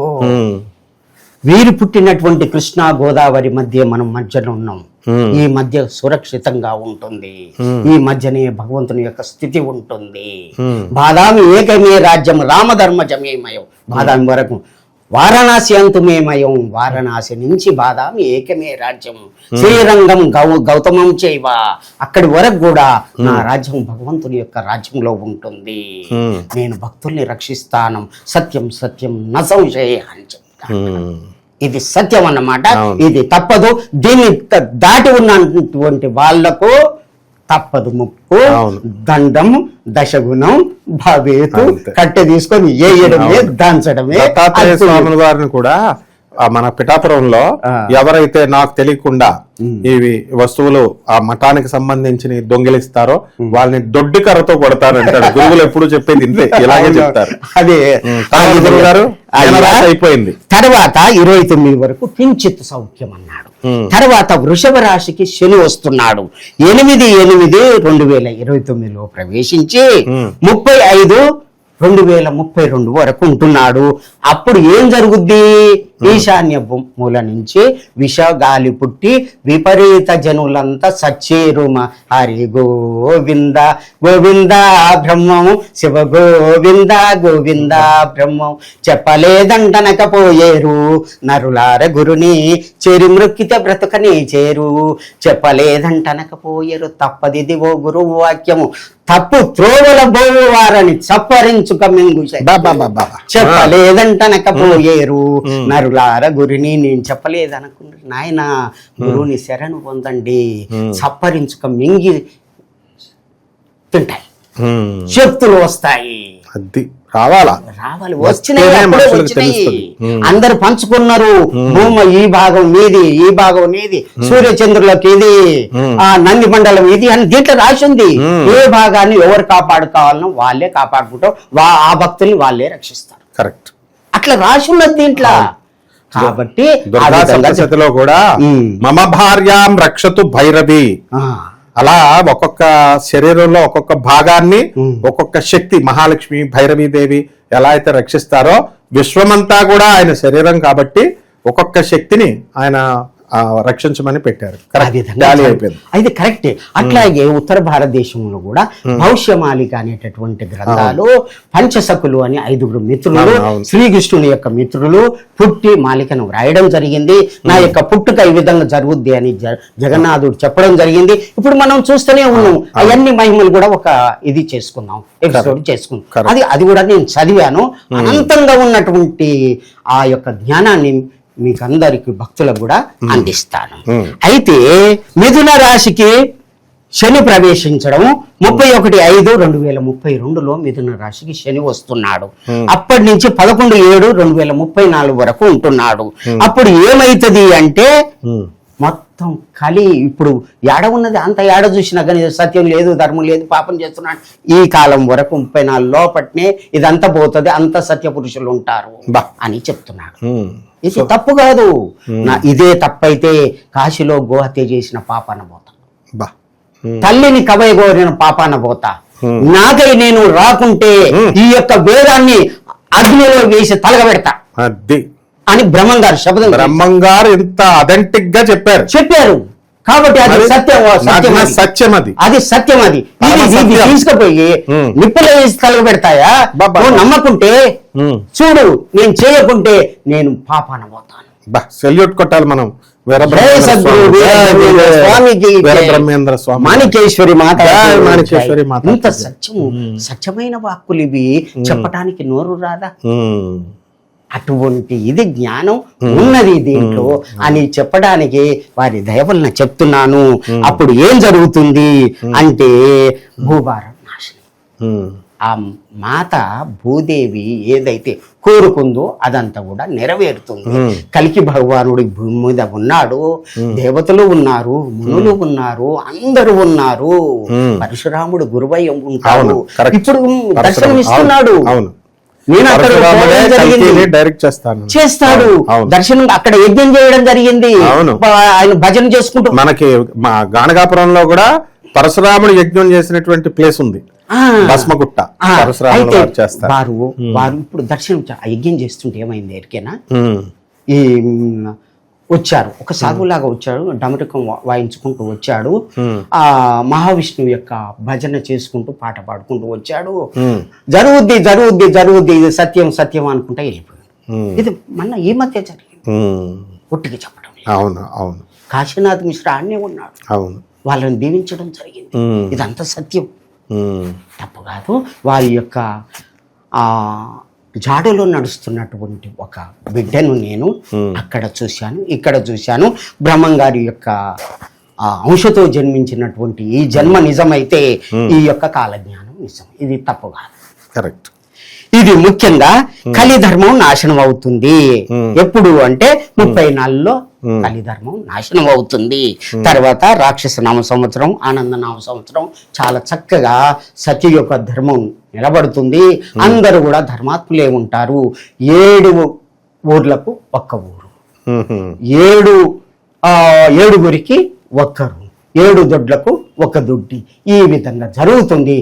వీరు పుట్టినటువంటి కృష్ణా గోదావరి మధ్య మనం మధ్యలో ఉన్నాం. ఈ మధ్య సురక్షితంగా ఉంటుంది, ఈ మధ్యనే భగవంతుని యొక్క స్థితి ఉంటుంది. బాదామి ఏకమే రాజ్యం, రామధర్మజమేమయం. బాదామి వరకు వారణాసి అంతుమేమయం, వారణాసి నుంచి బాదామి ఏకమే రాజ్యం. శ్రీరంగం గౌతమం చేయవ, అక్కడి వరకు కూడా నా రాజ్యం భగవంతుని యొక్క రాజ్యంలో ఉంటుంది. నేను భక్తుల్ని రక్షిస్తాను, సత్యం సత్యం న సంశయ అని చెప్తాను. ఇది సత్యం అన్నమాట, ఇది తప్పదు. దీన్ని దాటి ఉన్నటువంటి వాళ్లకు తప్పదు ముప్పు, దండం, దశగుణం, భవేతు, కట్టె తీసుకొని ఏయడమే, దంచడమే. దత్తాత్రేయ స్వాముల వారిని కూడా మన పిఠాపురంలో ఎవరైతే నాకు తెలియకుండా ఇవి వస్తువులు ఆ మఠానికి సంబంధించి దొంగిలిస్తారో వాళ్ళని దొడ్డి కర్రతో కొడతారంటాడు. గురువులు ఎప్పుడు చెప్పేది ఇంతే, ఇలాగే చెప్తారు. అదే గారు అయిపోయింది. తర్వాత 29 వరకు కించిత్ సౌఖ్యం అన్నాడు. తర్వాత వృషభ రాశికి శని వస్తున్నాడు. 8/8/2029లో ప్రవేశించి 35/2032 వరకు ఉంటున్నాడు. అప్పుడు ఏం జరుగుద్ది? ఈశాన్య మూల నుంచి విష గాలి పుట్టి విపరీత జనులంతా సచ్చేరుమ. హరి గోవింద గోవింద బ్రహ్మము, శివ గోవింద గోవింద బ్రహ్మం. చెప్పలేదంటనకపోయేరు నరులార గురుని, చేరి మృక్కిత బ్రతుకని చేరు. చెప్పలేదంటనకపోయేరు, తప్పదిది ఓ గురువు వాక్యము. తప్పు త్రోవల బోవు వారని చప్పరించుక మింగు. చెప్పలేదంటనకపోయేరు నరు శరణులారా గురిని నేను చెప్పలేదు అనుకున్నారు. నాయన గురువుని శరణు పొందండి, సప్పరించుక మింగి తింటాయి, శక్తులు వస్తాయి. అది రావాలి, వచ్చినాయి, అప్పుడే వచ్చినాయి. అందరు పంచుకున్నారు. భూమి ఈ భాగం నీది, ఈ భాగం నీది, సూర్యచంద్రులకు ఇది, ఆ నంది మండలం ఇది అని దీంట్లో రాసింది. ఏ భాగాన్ని ఎవరు కాపాడుకోవాలనో వాళ్ళే కాపాడుకుంటారు, ఆ భక్తుల్ని వాళ్ళే రక్షిస్తారు. కరెక్ట్, అట్లా రాసి ఉన్నది దీంట్లో. కాబట్టి సప్తశతిలో కూడా మమ భార్యాం రక్షతు భైరవి, అలా ఒక్కొక్క శరీరంలో ఒక్కొక్క భాగాన్ని ఒక్కొక్క శక్తి మహాలక్ష్మి భైరవీదేవి ఎలా అయితే రక్షిస్తారో, విశ్వమంతా కూడా ఆయన శరీరం కాబట్టి ఒక్కొక్క శక్తిని ఆయన రక్షించమని పెట్టారు. అయితే కరెక్టే. అట్లాగే ఉత్తర భారతదేశంలో కూడా భవిష్యమాలిక అనేటటువంటి గ్రంథాలు, పంచసకులు అని 5 మిత్రులు, శ్రీకృష్ణుని యొక్క మిత్రులు పుట్టి మాలికను వ్రాయడం జరిగింది. నా యొక్క పుట్టుక ఈ విధంగా జరుగుద్ది అని జగన్నాథుడు చెప్పడం జరిగింది. ఇప్పుడు మనం చూస్తూనే ఉన్నాం. అవన్నీ మహిమలు కూడా ఒక ఇది చేసుకున్నాం, ఎపిసోడ్ చేసుకున్నాం. అది కూడా నేను చదివాను. అనంతంగా ఉన్నటువంటి ఆ యొక్క జ్ఞానాన్ని మీకు అందరికి భక్తులకు కూడా అందిస్తాను. అయితే మిథున రాశికి శని ప్రవేశించడం 31/5/2032లో మిథున రాశికి శని వస్తున్నాడు. అప్పటి నుంచి 11/7/2034 వరకు ఉంటున్నాడు. అప్పుడు ఏమైతుంది అంటే మొత్తం కలి, ఇప్పుడు ఏడ ఉన్నది అంత ఏడ చూసినా కానీ సత్యం లేదు, ధర్మం లేదు, పాపం చేస్తున్నాడు. ఈ కాలం వరకు 34 లోపట్నే ఇదంతా పోతుంది, అంత సత్య పురుషులు ఉంటారు అని చెప్తున్నాడు. ఇది తప్పు కాదు. ఇదే తప్పైతే కాశీలో గోహత్య చేసిన పాపాన పోతా, తల్లిని కవయ కోరిన పాపాన పోతా, నాకై నేను రాకుంటే ఈ యొక్క వేదాన్ని అగ్నిలో వేసి తలగబెడతా అని బ్రహ్మంగారు శబ్దం, బ్రహ్మంగారు ఇంత అథెంటిక్ గా చెప్పారు. కాబట్టి అది సత్యం, సత్యం, అది సత్యం. అది తీసుకుపోయి నిప్పులో వేసి తలగబెడతాయా? నువ్వు నమ్మకుంటే చూడు, నేను చేయకుంటే నేను పాపాన పోతాను. సెల్యూట్ కొట్టాలి మనం. వీరబ్రహ్మేంద్ర స్వామి, మాణికేశ్వరి మాత. ఇంత సత్యము, సత్యమైన వాక్కులు ఇవి చెప్పటానికి నోరు రాదా? అటువంటి ఇది జ్ఞానం ఉన్నది దీంట్లో అని చెప్పడానికి వారి దయ వలన చెప్తున్నాను. అప్పుడు ఏం జరుగుతుంది అంటే భూభారం నాశనం. ఆ మాత భూదేవి ఏదైతే కోరుకుందో అదంతా కూడా నెరవేరుతుంది. కలికి భగవానుడు భూమి మీద ఉన్నాడు, దేవతలు ఉన్నారు, మునులు ఉన్నారు, అందరూ ఉన్నారు. పరశురాముడు గురువయ్య ఉంటాడు. ఇప్పుడు దర్శనం ఇస్తున్నాడు. నేను అక్కడ చేస్తాడు దర్శనం, అక్కడ యజ్ఞం చేయడం జరిగింది. ఆయన భజన చేసుకుంటూ మనకి మా గానగాపురంలో కూడా పరశురాముడు యజ్ఞం చేసినటువంటి ప్లేస్ ఉంది, భస్మగుట్ట. వారు ఇప్పుడు దర్శనం యజ్ఞం చేస్తుంటే ఏమైంది ఎరికేనా, ఈ వచ్చారు, ఒక సాధువులాగా వచ్చాడు, డమరుకం వాయించుకుంటూ వచ్చాడు, ఆ మహావిష్ణువు యొక్క భజన చేసుకుంటూ పాట పాడుకుంటూ వచ్చాడు. జరుగుద్ది జరుగుద్ది జరుగుద్ది, ఇది సత్యం సత్యం అనుకుంటా వెళ్ళిపోయాడు. ఇది మొన్న ఈ మధ్య జరిగింది, ఒట్టిగా చెప్పడం. అవును అవును, కాశీనాథ్ మిశ్రా అన్నే ఉన్నాడు, వాళ్ళని దీవించడం జరిగింది. ఇదంతా సత్యం, తప్పు కాదు. వారి యొక్క ఆ జాడలో నడుస్తున్నటువంటి ఒక బిడ్డను నేను అక్కడ చూశాను, ఇక్కడ చూశాను. బ్రహ్మంగారి యొక్క అంశతో జన్మించినటువంటి ఈ జన్మ నిజమైతే ఈ యొక్క కాలజ్ఞానం నిజం, ఇది తప్పు కాదు. కరెక్ట్. ఇది ముఖ్యంగా కలిధర్మం నాశనం అవుతుంది. ఎప్పుడు అంటే 34లో కలిధర్మం నాశనం అవుతుంది. తర్వాత రాక్షస నామ సంవత్సరం, ఆనంద నామ సంవత్సరం చాలా చక్కగా సత్య యొక్క ధర్మం నిలబడుతుంది. అందరూ కూడా ధర్మాత్ములే ఉంటారు. 7 ఊర్లకు ఒక్క ఊరు, 7 ఒక్కరు, 7 దొడ్లకు ఒక దొడ్డి, ఈ విధంగా జరుగుతుంది.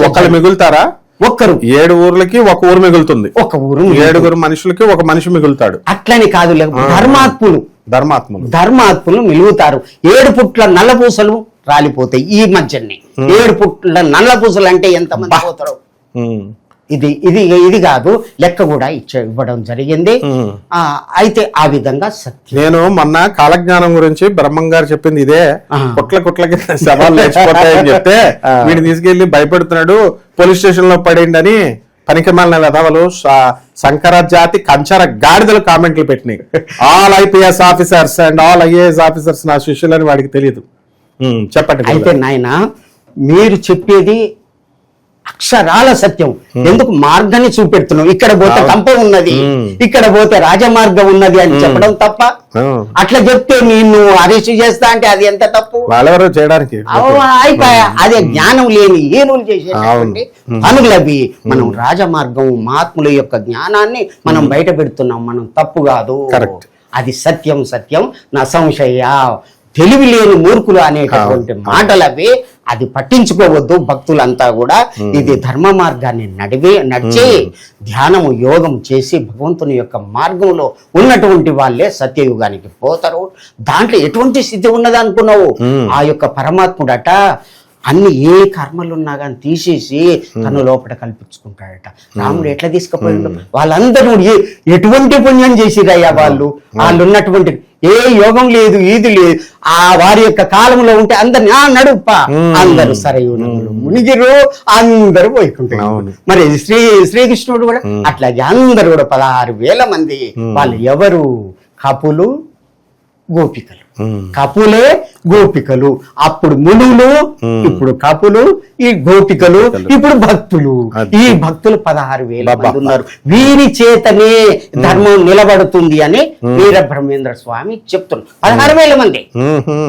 ఒకళ్ళు మిగులుతారా? ఒక్కరు. 7 ఊర్లకి ఒక ఊరు మిగులుతుంది, ఒక ఊరు. 7 మనుషులకి ఒక మనిషి మిగులుతాడు. అట్లని కాదు, ధర్మాత్ములు మిలుగుతారు. 7 పుట్ల నల్లపూసలు రాలిపోతాయి. ఈ మధ్యనే 7 పుట్ల నల్లపూసలు అంటే ఎంతమంది పోతారు? ఇది ఇది ఇది కాదు, లెక్క కూడా ఇవ్వడం జరిగింది. అయితే ఆ విధంగా సత్యం. నేను మొన్న కాలజ్ఞానం గురించి బ్రహ్మం గారు చెప్పింది ఇదే, కుట్లకి సవాళ్ళు లేచిపోతాయని చెప్తే వీడిని తీసుకెళ్లి భయపెడుతున్నాడు, పోలీస్ స్టేషన్ లో పడేయండి అని పనికిమాలిన వెధవలు శంకర జాతి కంచర గాడిదలు కామెంట్లు పెట్టినాయి. All IPS officers and all IAS officers నా శిష్యులని వాడికి తెలియదు. చెప్పండి. అయితే నాయన మీరు చెప్పేది అక్షరాల సత్యం. ఎందుకు మార్గాన్ని చూపెడుతున్నావు? ఇక్కడ పోతే కంప ఉన్నది, ఇక్కడ పోతే రాజమార్గం ఉన్నది అని చెప్పడం తప్ప? అట్లా చెప్తే నిన్ను అరెస్ట్ చేస్తా అంటే అది ఎంత తప్పు? వాళ్ళెవరో చేయడానికి అయిపోయా. అదే జ్ఞానం లేని ఏనులు చేసేటువంటి పనులవి. మనం రాజమార్గం మహాత్ముల యొక్క జ్ఞానాన్ని మనం బయట పెడుతున్నాం. మనం తప్పు కాదు, అది సత్యం. సత్యం నా సంశయ. తెలివి లేని మూర్ఖులు అనేటటువంటి మాటలవి అది పట్టించుకోవద్దు. భక్తులంతా కూడా ఇది ధర్మ మార్గాన్ని నడిచి ధ్యానము యోగం చేసి భగవంతుని యొక్క మార్గంలో ఉన్నటువంటి వాళ్ళే సత్యయుగానికి పోతారు. దాంట్లో ఎటువంటి స్థితి ఉన్నది అనుకున్నావు? ఆ యొక్క పరమాత్ముడట అన్ని ఏ కర్మలున్నా కానీ తీసేసి తను లోపల కల్పించుకుంటాడట. రాముడు ఎట్లా తీసుకుపోయిండు? వాళ్ళందరూ ఎటువంటి పుణ్యం చేసిరయ్యా వాళ్ళు ఉన్నటువంటి ఏ యోగం లేదు, ఈది లేదు. ఆ వారి యొక్క కాలంలో ఉంటే అందరిని నడుప అందరూ సరయునములు మునిగిరు, అందరూ పోయికుంటారు. మరి శ్రీకృష్ణుడు కూడా అట్లాగే అందరూ కూడా 16,000 మంది. వాళ్ళు ఎవరు? కపులు, గోపికలు. కపులే గోపికలు. అప్పుడు మునులు, ఇప్పుడు కపులు, ఈ గోపికలు, ఇప్పుడు భక్తులు. ఈ భక్తులు 16,000 మంది ఉన్నారు. వీరి చేతనే ధర్మం నిలబడుతుంది అని వీరబ్రహ్మేంద్ర స్వామి చెప్తున్నారు. 16,000 మంది,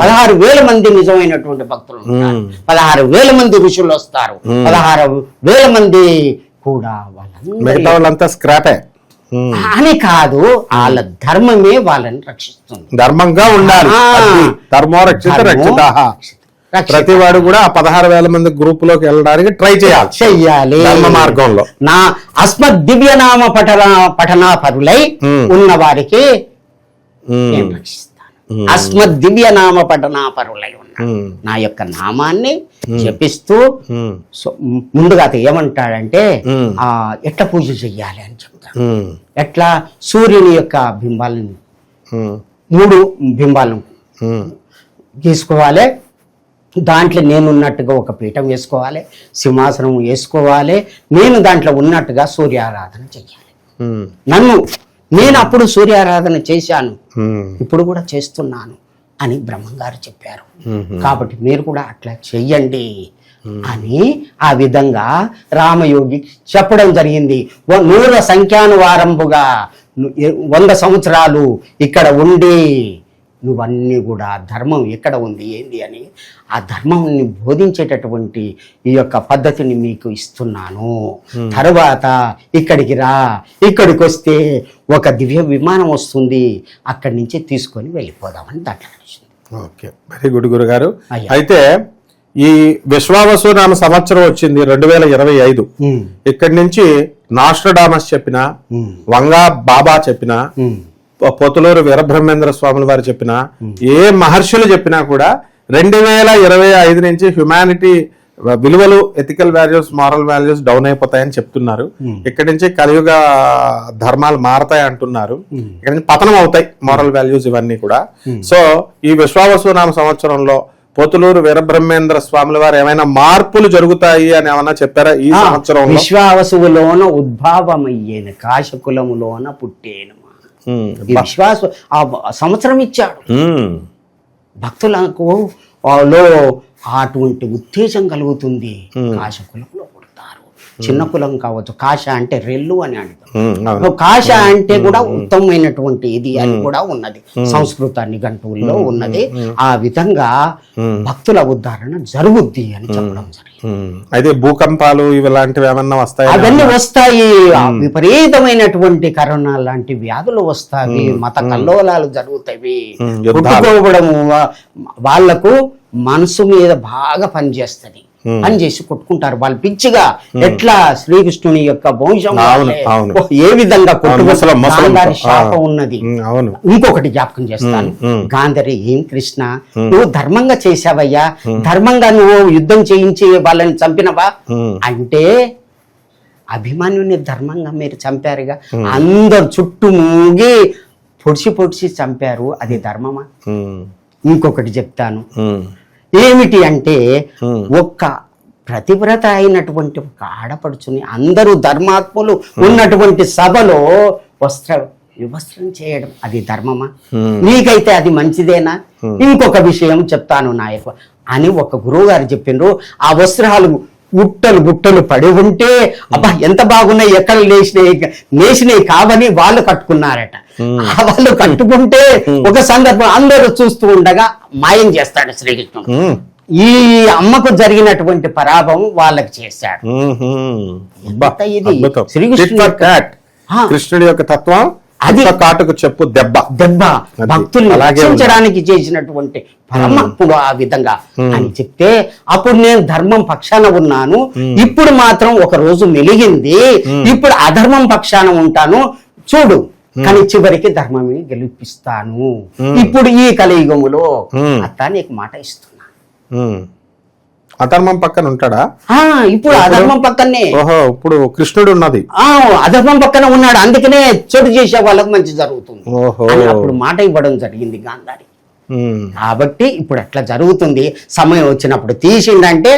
16,000 మంది నిజమైనటువంటి భక్తులు ఉంటారు. 16,000 మంది ఋషులు వస్తారు. 16,000 మంది కూడా వాళ్ళంతా స్క్రాపే అని కాదు, వాళ్ళ ధర్మమే వాళ్ళని రక్షిస్తుంది. ధర్మంగా ఉండాలి. ధర్మో రక్షిత రక్షిత. ప్రతి వాడు కూడా ఆ 16,000 మంది గ్రూప్ లోకి వెళ్ళడానికి ట్రై చెయ్యాలి ధర్మ మార్గంలో. నా అస్మద్ దివ్యనామ పఠనా పరులై ఉన్న వారికి నేను రక్షిస్తాను. అస్మద్ దివ్యనామ పఠనా పరులై ఉన్న నా యొక్క నామాన్ని జపిస్తూ ముందుగా ఏమంటాడంటే ఎట్లా పూజ చెయ్యాలి అని చెప్తాడు. ఎట్లా? సూర్యుని యొక్క బింబాలను 3 బింబాలను తీసుకోవాలి. దాంట్లో నేనున్నట్టుగా ఒక పీఠం వేసుకోవాలి, సింహాసనం వేసుకోవాలి. నేను దాంట్లో ఉన్నట్టుగా సూర్యారాధన చెయ్యాలి. నేను అప్పుడు సూర్యారాధన చేశాను, ఇప్పుడు కూడా చేస్తున్నాను అని బ్రహ్మంగారు చెప్పారు. కాబట్టి మీరు కూడా అట్లా చెయ్యండి అని ఆ విధంగా రామయోగి చెప్పడం జరిగింది. 100 సంఖ్యానువారంబుగా 100 సంవత్సరాలు ఇక్కడ ఉండి నువ్వన్నీ కూడా ధర్మం ఎక్కడ ఉంది ఏంది అని ఆ ధర్మాన్ని బోధించేటటువంటి ఈ యొక్క పద్ధతిని మీకు ఇస్తున్నాను. తరువాత ఇక్కడికి రా, ఇక్కడికి వస్తే ఒక దివ్య విమానం వస్తుంది, అక్కడి నుంచి తీసుకొని వెళ్ళిపోదామని దాంట్లో. ఓకే, వెరీ గుడ్ గురుగారు. అయితే ఈ విశ్వావసు నామ సంవత్సరం వచ్చింది 2025. ఇక్కడి నుంచి నాస్ట్రడామస్ చెప్పిన, వంగా బాబా చెప్పిన, పొతులూరు వీరబ్రహ్మేంద్ర స్వాముల వారు చెప్పిన, ఏ మహర్షులు చెప్పినా కూడా 2025 నుంచి హ్యుమానిటీ విలువలు, ethical values, moral values down అయిపోతాయని చెప్తున్నారు. ఇక్కడి నుంచి కలియుగ ధర్మాలు మారతాయి అంటున్నారు. ఇక్కడ నుంచి పతనం అవుతాయి మారల్ వాల్యూస్ ఇవన్నీ కూడా. సో ఈ విశ్వావసు నామ సంవత్సరంలో పోతులూరు వీరబ్రహ్మేంద్ర స్వాముల వారు ఏమైనా మార్పులు జరుగుతాయి అని ఏమన్నా చెప్పారా ఈ సంవత్సరం? విశ్వావసువులోన ఉద్భావమయ్యేను, కాశకులములోన పుట్టేను. విశ్వాస ఆ సంవత్సరం ఇచ్చాడు. భక్తులకు అటువంటి ఉత్తేజం కలుగుతుంది. కాశకులంలో పుడతారు. చిన్న కులం కావచ్చు. కాశ అంటే రెల్లు అని అంటారు. కాశ అంటే కూడా ఉత్తమమైనటువంటి ఇది అని కూడా ఉన్నది, సంస్కృత నిఘంటువుల్లో ఉన్నది. ఆ విధంగా భక్తుల ఉద్ధరణ జరుగుద్ది అని చెప్పడం జరిగింది. అయితే భూకంపాలు ఇలాంటివి ఏమన్నా వస్తాయి? అవన్నీ వస్తాయి. విపరీతమైనటువంటి కరోనా లాంటి వ్యాధులు వస్తాయి, మత కల్లోలాలు జరుగుతాయి, కొట్టుకోవడము. వాళ్లకు మనసు మీద బాగా పనిచేస్తుంది, పనిచేసి కొట్టుకుంటారు వాళ్ళు పిచ్చిగా. ఎట్లా శ్రీకృష్ణుని యొక్క వంశం ఏ విధంగా గాంధారి శాపం ఉన్నది. ఇంకొకటి జ్ఞాపకం చేస్తాను. గాంధారి, ఏం కృష్ణ నువ్వు ధర్మంగా చేసావయ్యా, ధర్మంగా నువ్వు యుద్ధం చేయించి వాళ్ళని చంపినవా అంటే, అభిమన్యుని ధర్మంగా మీరు చంపారుగా, అందరు చుట్టూ మూగి పొడిచి చంపారు, అది ధర్మమా? ఇంకొకటి చెప్తాను. ఏమిటి అంటే, ఒక్క ప్రతివ్రత అయినటువంటి ఒక ఆడపడుచుని అందరూ ధర్మాత్ములు ఉన్నటువంటి సభలో వివస్త్రం చేయడం అది ధర్మమా? నీకైతే అది మంచిదేనా? ఇంకొక విషయం చెప్తాను నాయకు అని ఒక గురువు గారు చెప్పిండ్రు. ఆ వస్త్రాలు గుట్టలు పడి ఉంటే అబ్బా ఎంత బాగున్నాయి, ఎక్కడ నేసినాయి కావని వాళ్ళు కట్టుకున్నారట. వాళ్ళు కట్టుకుంటే ఒక సందర్భం అందరూ చూస్తూ ఉండగా మాయం చేస్తాడు శ్రీకృష్ణుడు. ఈ అమ్మకు జరిగినటువంటి పరాభవం వాళ్ళకి చేశాడు. ఇది శ్రీకృష్ణుడు కృష్ణుడి యొక్క తత్వం, అది కాటుకు చెప్పు దెబ్బ భక్తుల్ని రక్షించడానికి చేసినటువంటి పరమాత్ముడు ఆ విధంగా అని చెప్తే అప్పుడు నేను ధర్మం పక్షాన ఉన్నాను, ఇప్పుడు మాత్రం ఒక రోజు మెలిగింది, ఇప్పుడు అధర్మం పక్షాన ఉంటాను చూడు, కానీ చివరికి ధర్మమే గెలిపిస్తాను ఇప్పుడు ఈ కలియుగములో అత్త నీకు మాట ఇస్తున్నా. అధర్మం పక్కన ఉంటాడా? ఇప్పుడు అధర్మం పక్కనే. ఓహో, ఇప్పుడు కృష్ణుడు ఉన్నది అధర్మం పక్కన ఉన్నాడు, అందుకనే చెడు చేసే వాళ్ళకు మంచి జరుగుతుంది అని అప్పుడు మాట ఇవ్వడం జరిగింది గాంధారి. కాబట్టి ఇప్పుడు అట్లా జరుగుతుంది. సమయం వచ్చినప్పుడు తీసిందంటే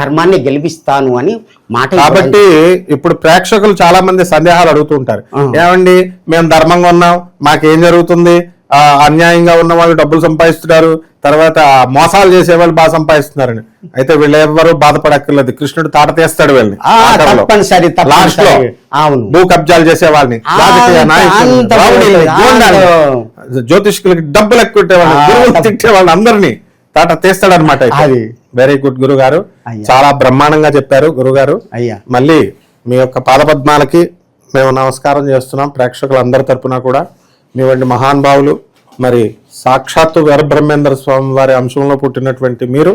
ధర్మాన్ని గెలిపిస్తాను అని మాట. కాబట్టి ఇప్పుడు ప్రేక్షకులు చాలా మంది సందేహాలు అడుగుతుంటారు, ఏమండి మేము ధర్మంగా ఉన్నాం, మాకేం జరుగుతుంది, అన్యాయంగా ఉన్న వాళ్ళు డబ్బులు సంపాదిస్తున్నారు, తర్వాత మోసాలు చేసే వాళ్ళు బాగా సంపాదిస్తున్నారని. అయితే వీళ్ళు ఎవరు బాధపడక్కర్లేదు, కృష్ణుడు తాట తీస్తాడు వీళ్ళని. భూ కబ్జాలు చేసే వాళ్ళని, జ్యోతిష్కులకి డబ్బులు ఎక్కువ వాళ్ళని, గురువులు తిట్టే వాళ్ళని అందరినీ తాట తీస్తాడు అనమాట. వెరీ గుడ్ గురుగారు, చాలా బ్రహ్మాండంగా చెప్పారు గురుగారు. మళ్ళీ మీ యొక్క పాదపద్మాలకి మేము నమస్కారం చేస్తున్నాం ప్రేక్షకులందరి తరపున కూడా. మీ వంటి మహానుభావులు, మరి సాక్షాత్తు వీరబ్రహ్మేంద్ర స్వామి వారి అంశంలో పుట్టినటువంటి మీరు,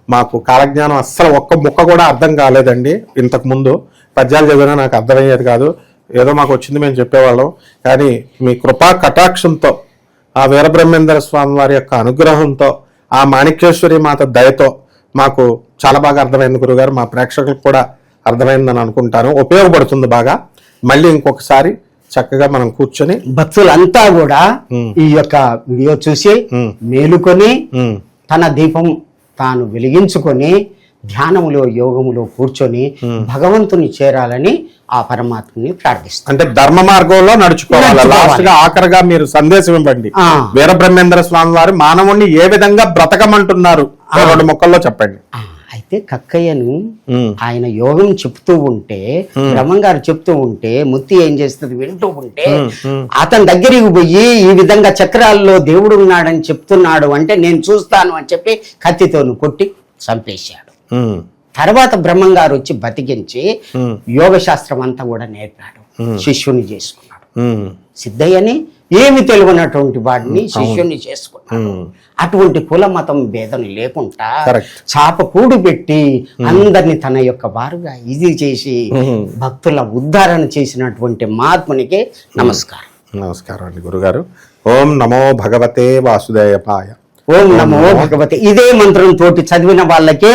మాకు కాలజ్ఞానం అస్సలు ఒక్క ముక్క కూడా అర్థం కాలేదండి. ఇంతకు ముందు పద్యాలు చదివినా నాకు అర్థమయ్యేది కాదు, ఏదో మాకు వచ్చింది మేము చెప్పేవాళ్ళం. కానీ మీ కృపా కటాక్షంతో, ఆ వీరబ్రహ్మేంద్ర స్వామి వారి యొక్క అనుగ్రహంతో, ఆ మాణిక్యేశ్వరి మాత దయతో మాకు చాలా బాగా అర్థమైంది గురుగారు. మా ప్రేక్షకులకు కూడా అర్థమైందని అనుకుంటాను, ఉపయోగపడుతుంది బాగా. మళ్ళీ ఇంకొకసారి చక్కగా మనం కూర్చొని భక్తులంతా కూడా ఈ యొక్క వీడియో చూసి మేలుకొని తన దీపం తాను వెలిగించుకొని ధ్యానములో యోగములో కూర్చొని భగవంతుని చేరాలని ఆ పరమాత్మని ప్రార్థిస్తాం. అంటే ధర్మ మార్గంలో నడుచుకోవాలి. లాస్ట్ గా ఆఖరిగా మీరు సందేశం ఇవ్వండి, వీరబ్రహ్మేంద్ర స్వామి వారు మానవుణ్ణి ఏ విధంగా బ్రతకమంటున్నారు, 2 ముక్కల్లో చెప్పండి. అయితే కక్కయ్యను ఆయన యోగం చెప్తూ ఉంటే, బ్రహ్మంగారు చెప్తూ ఉంటే ముత్తి ఏం చేస్తుంది వింటూ ఉంటే, అతని దగ్గరికి పోయి ఈ విధంగా చక్రాల్లో దేవుడు ఉన్నాడని చెప్తున్నాడు అంటే నేను చూస్తాను అని చెప్పి కత్తితోను కొట్టి చంపేశాడు. తర్వాత బ్రహ్మంగారు వచ్చి బతికించి యోగ శాస్త్రం అంతా కూడా నేర్పాడు, శిష్యుని చేసుకున్నాడు. సిద్ధయ్యని ఏమి తెలియనటువంటి వాడిని శిష్యుని చేసుకున్నాడు. అటువంటి కుల మతం భేదం లేకుండా చాప కూడు పెట్టి అందరిని తన యొక్క వారుగా ఇది చేసి భక్తుల ఉద్ధారణ చేసినటువంటి మహాత్మునికి నమస్కారం. నమస్కారం అండి గురుగారు. ఓం నమో భగవతే వాసుదేవాయ. ఓం నమో భగవతే ఇదే మంత్రం తోటి చదివిన వాళ్ళకే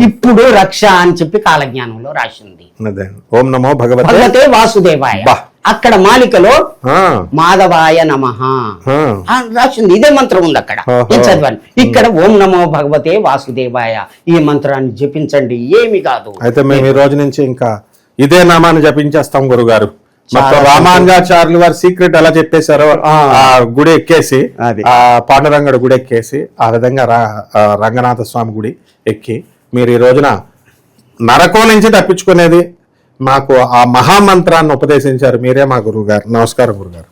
ఇప్పుడు రక్ష అని చెప్పి కాలజ్ఞానంలో రాసింది. ఓం నమో భగవతే వాసుదేవాయ. అక్కడ మాలికలో మాధవాయ నమః రాసింది, ఇదే మంత్రం ఉంది అక్కడ. నేను చదివాను. ఇక్కడ ఓం నమో భగవతే వాసుదేవాయ ఈ మంత్రాన్ని జపించండి, ఏమి కాదు. అయితే మేము ఈ రోజు నుంచి ఇంకా ఇదే నామాన్ని జపించేస్తాం గురుగారు. మొత్తం రామానుజాచార్యులు వారి సీక్రెట్ ఎలా చెప్పేశారో, ఆ గుడి ఎక్కేసి, ఆ పాండురంగడు గుడి ఎక్కేసి, ఆ విధంగా రంగనాథ స్వామి గుడి ఎక్కి మీరు ఈ రోజున నరకం నుంచి తప్పించుకునేది మాకు ఆ మహామంత్రాన్ని ఉపదేశించారు మీరే మా గురువు గారు. నమస్కారం గురుగారు.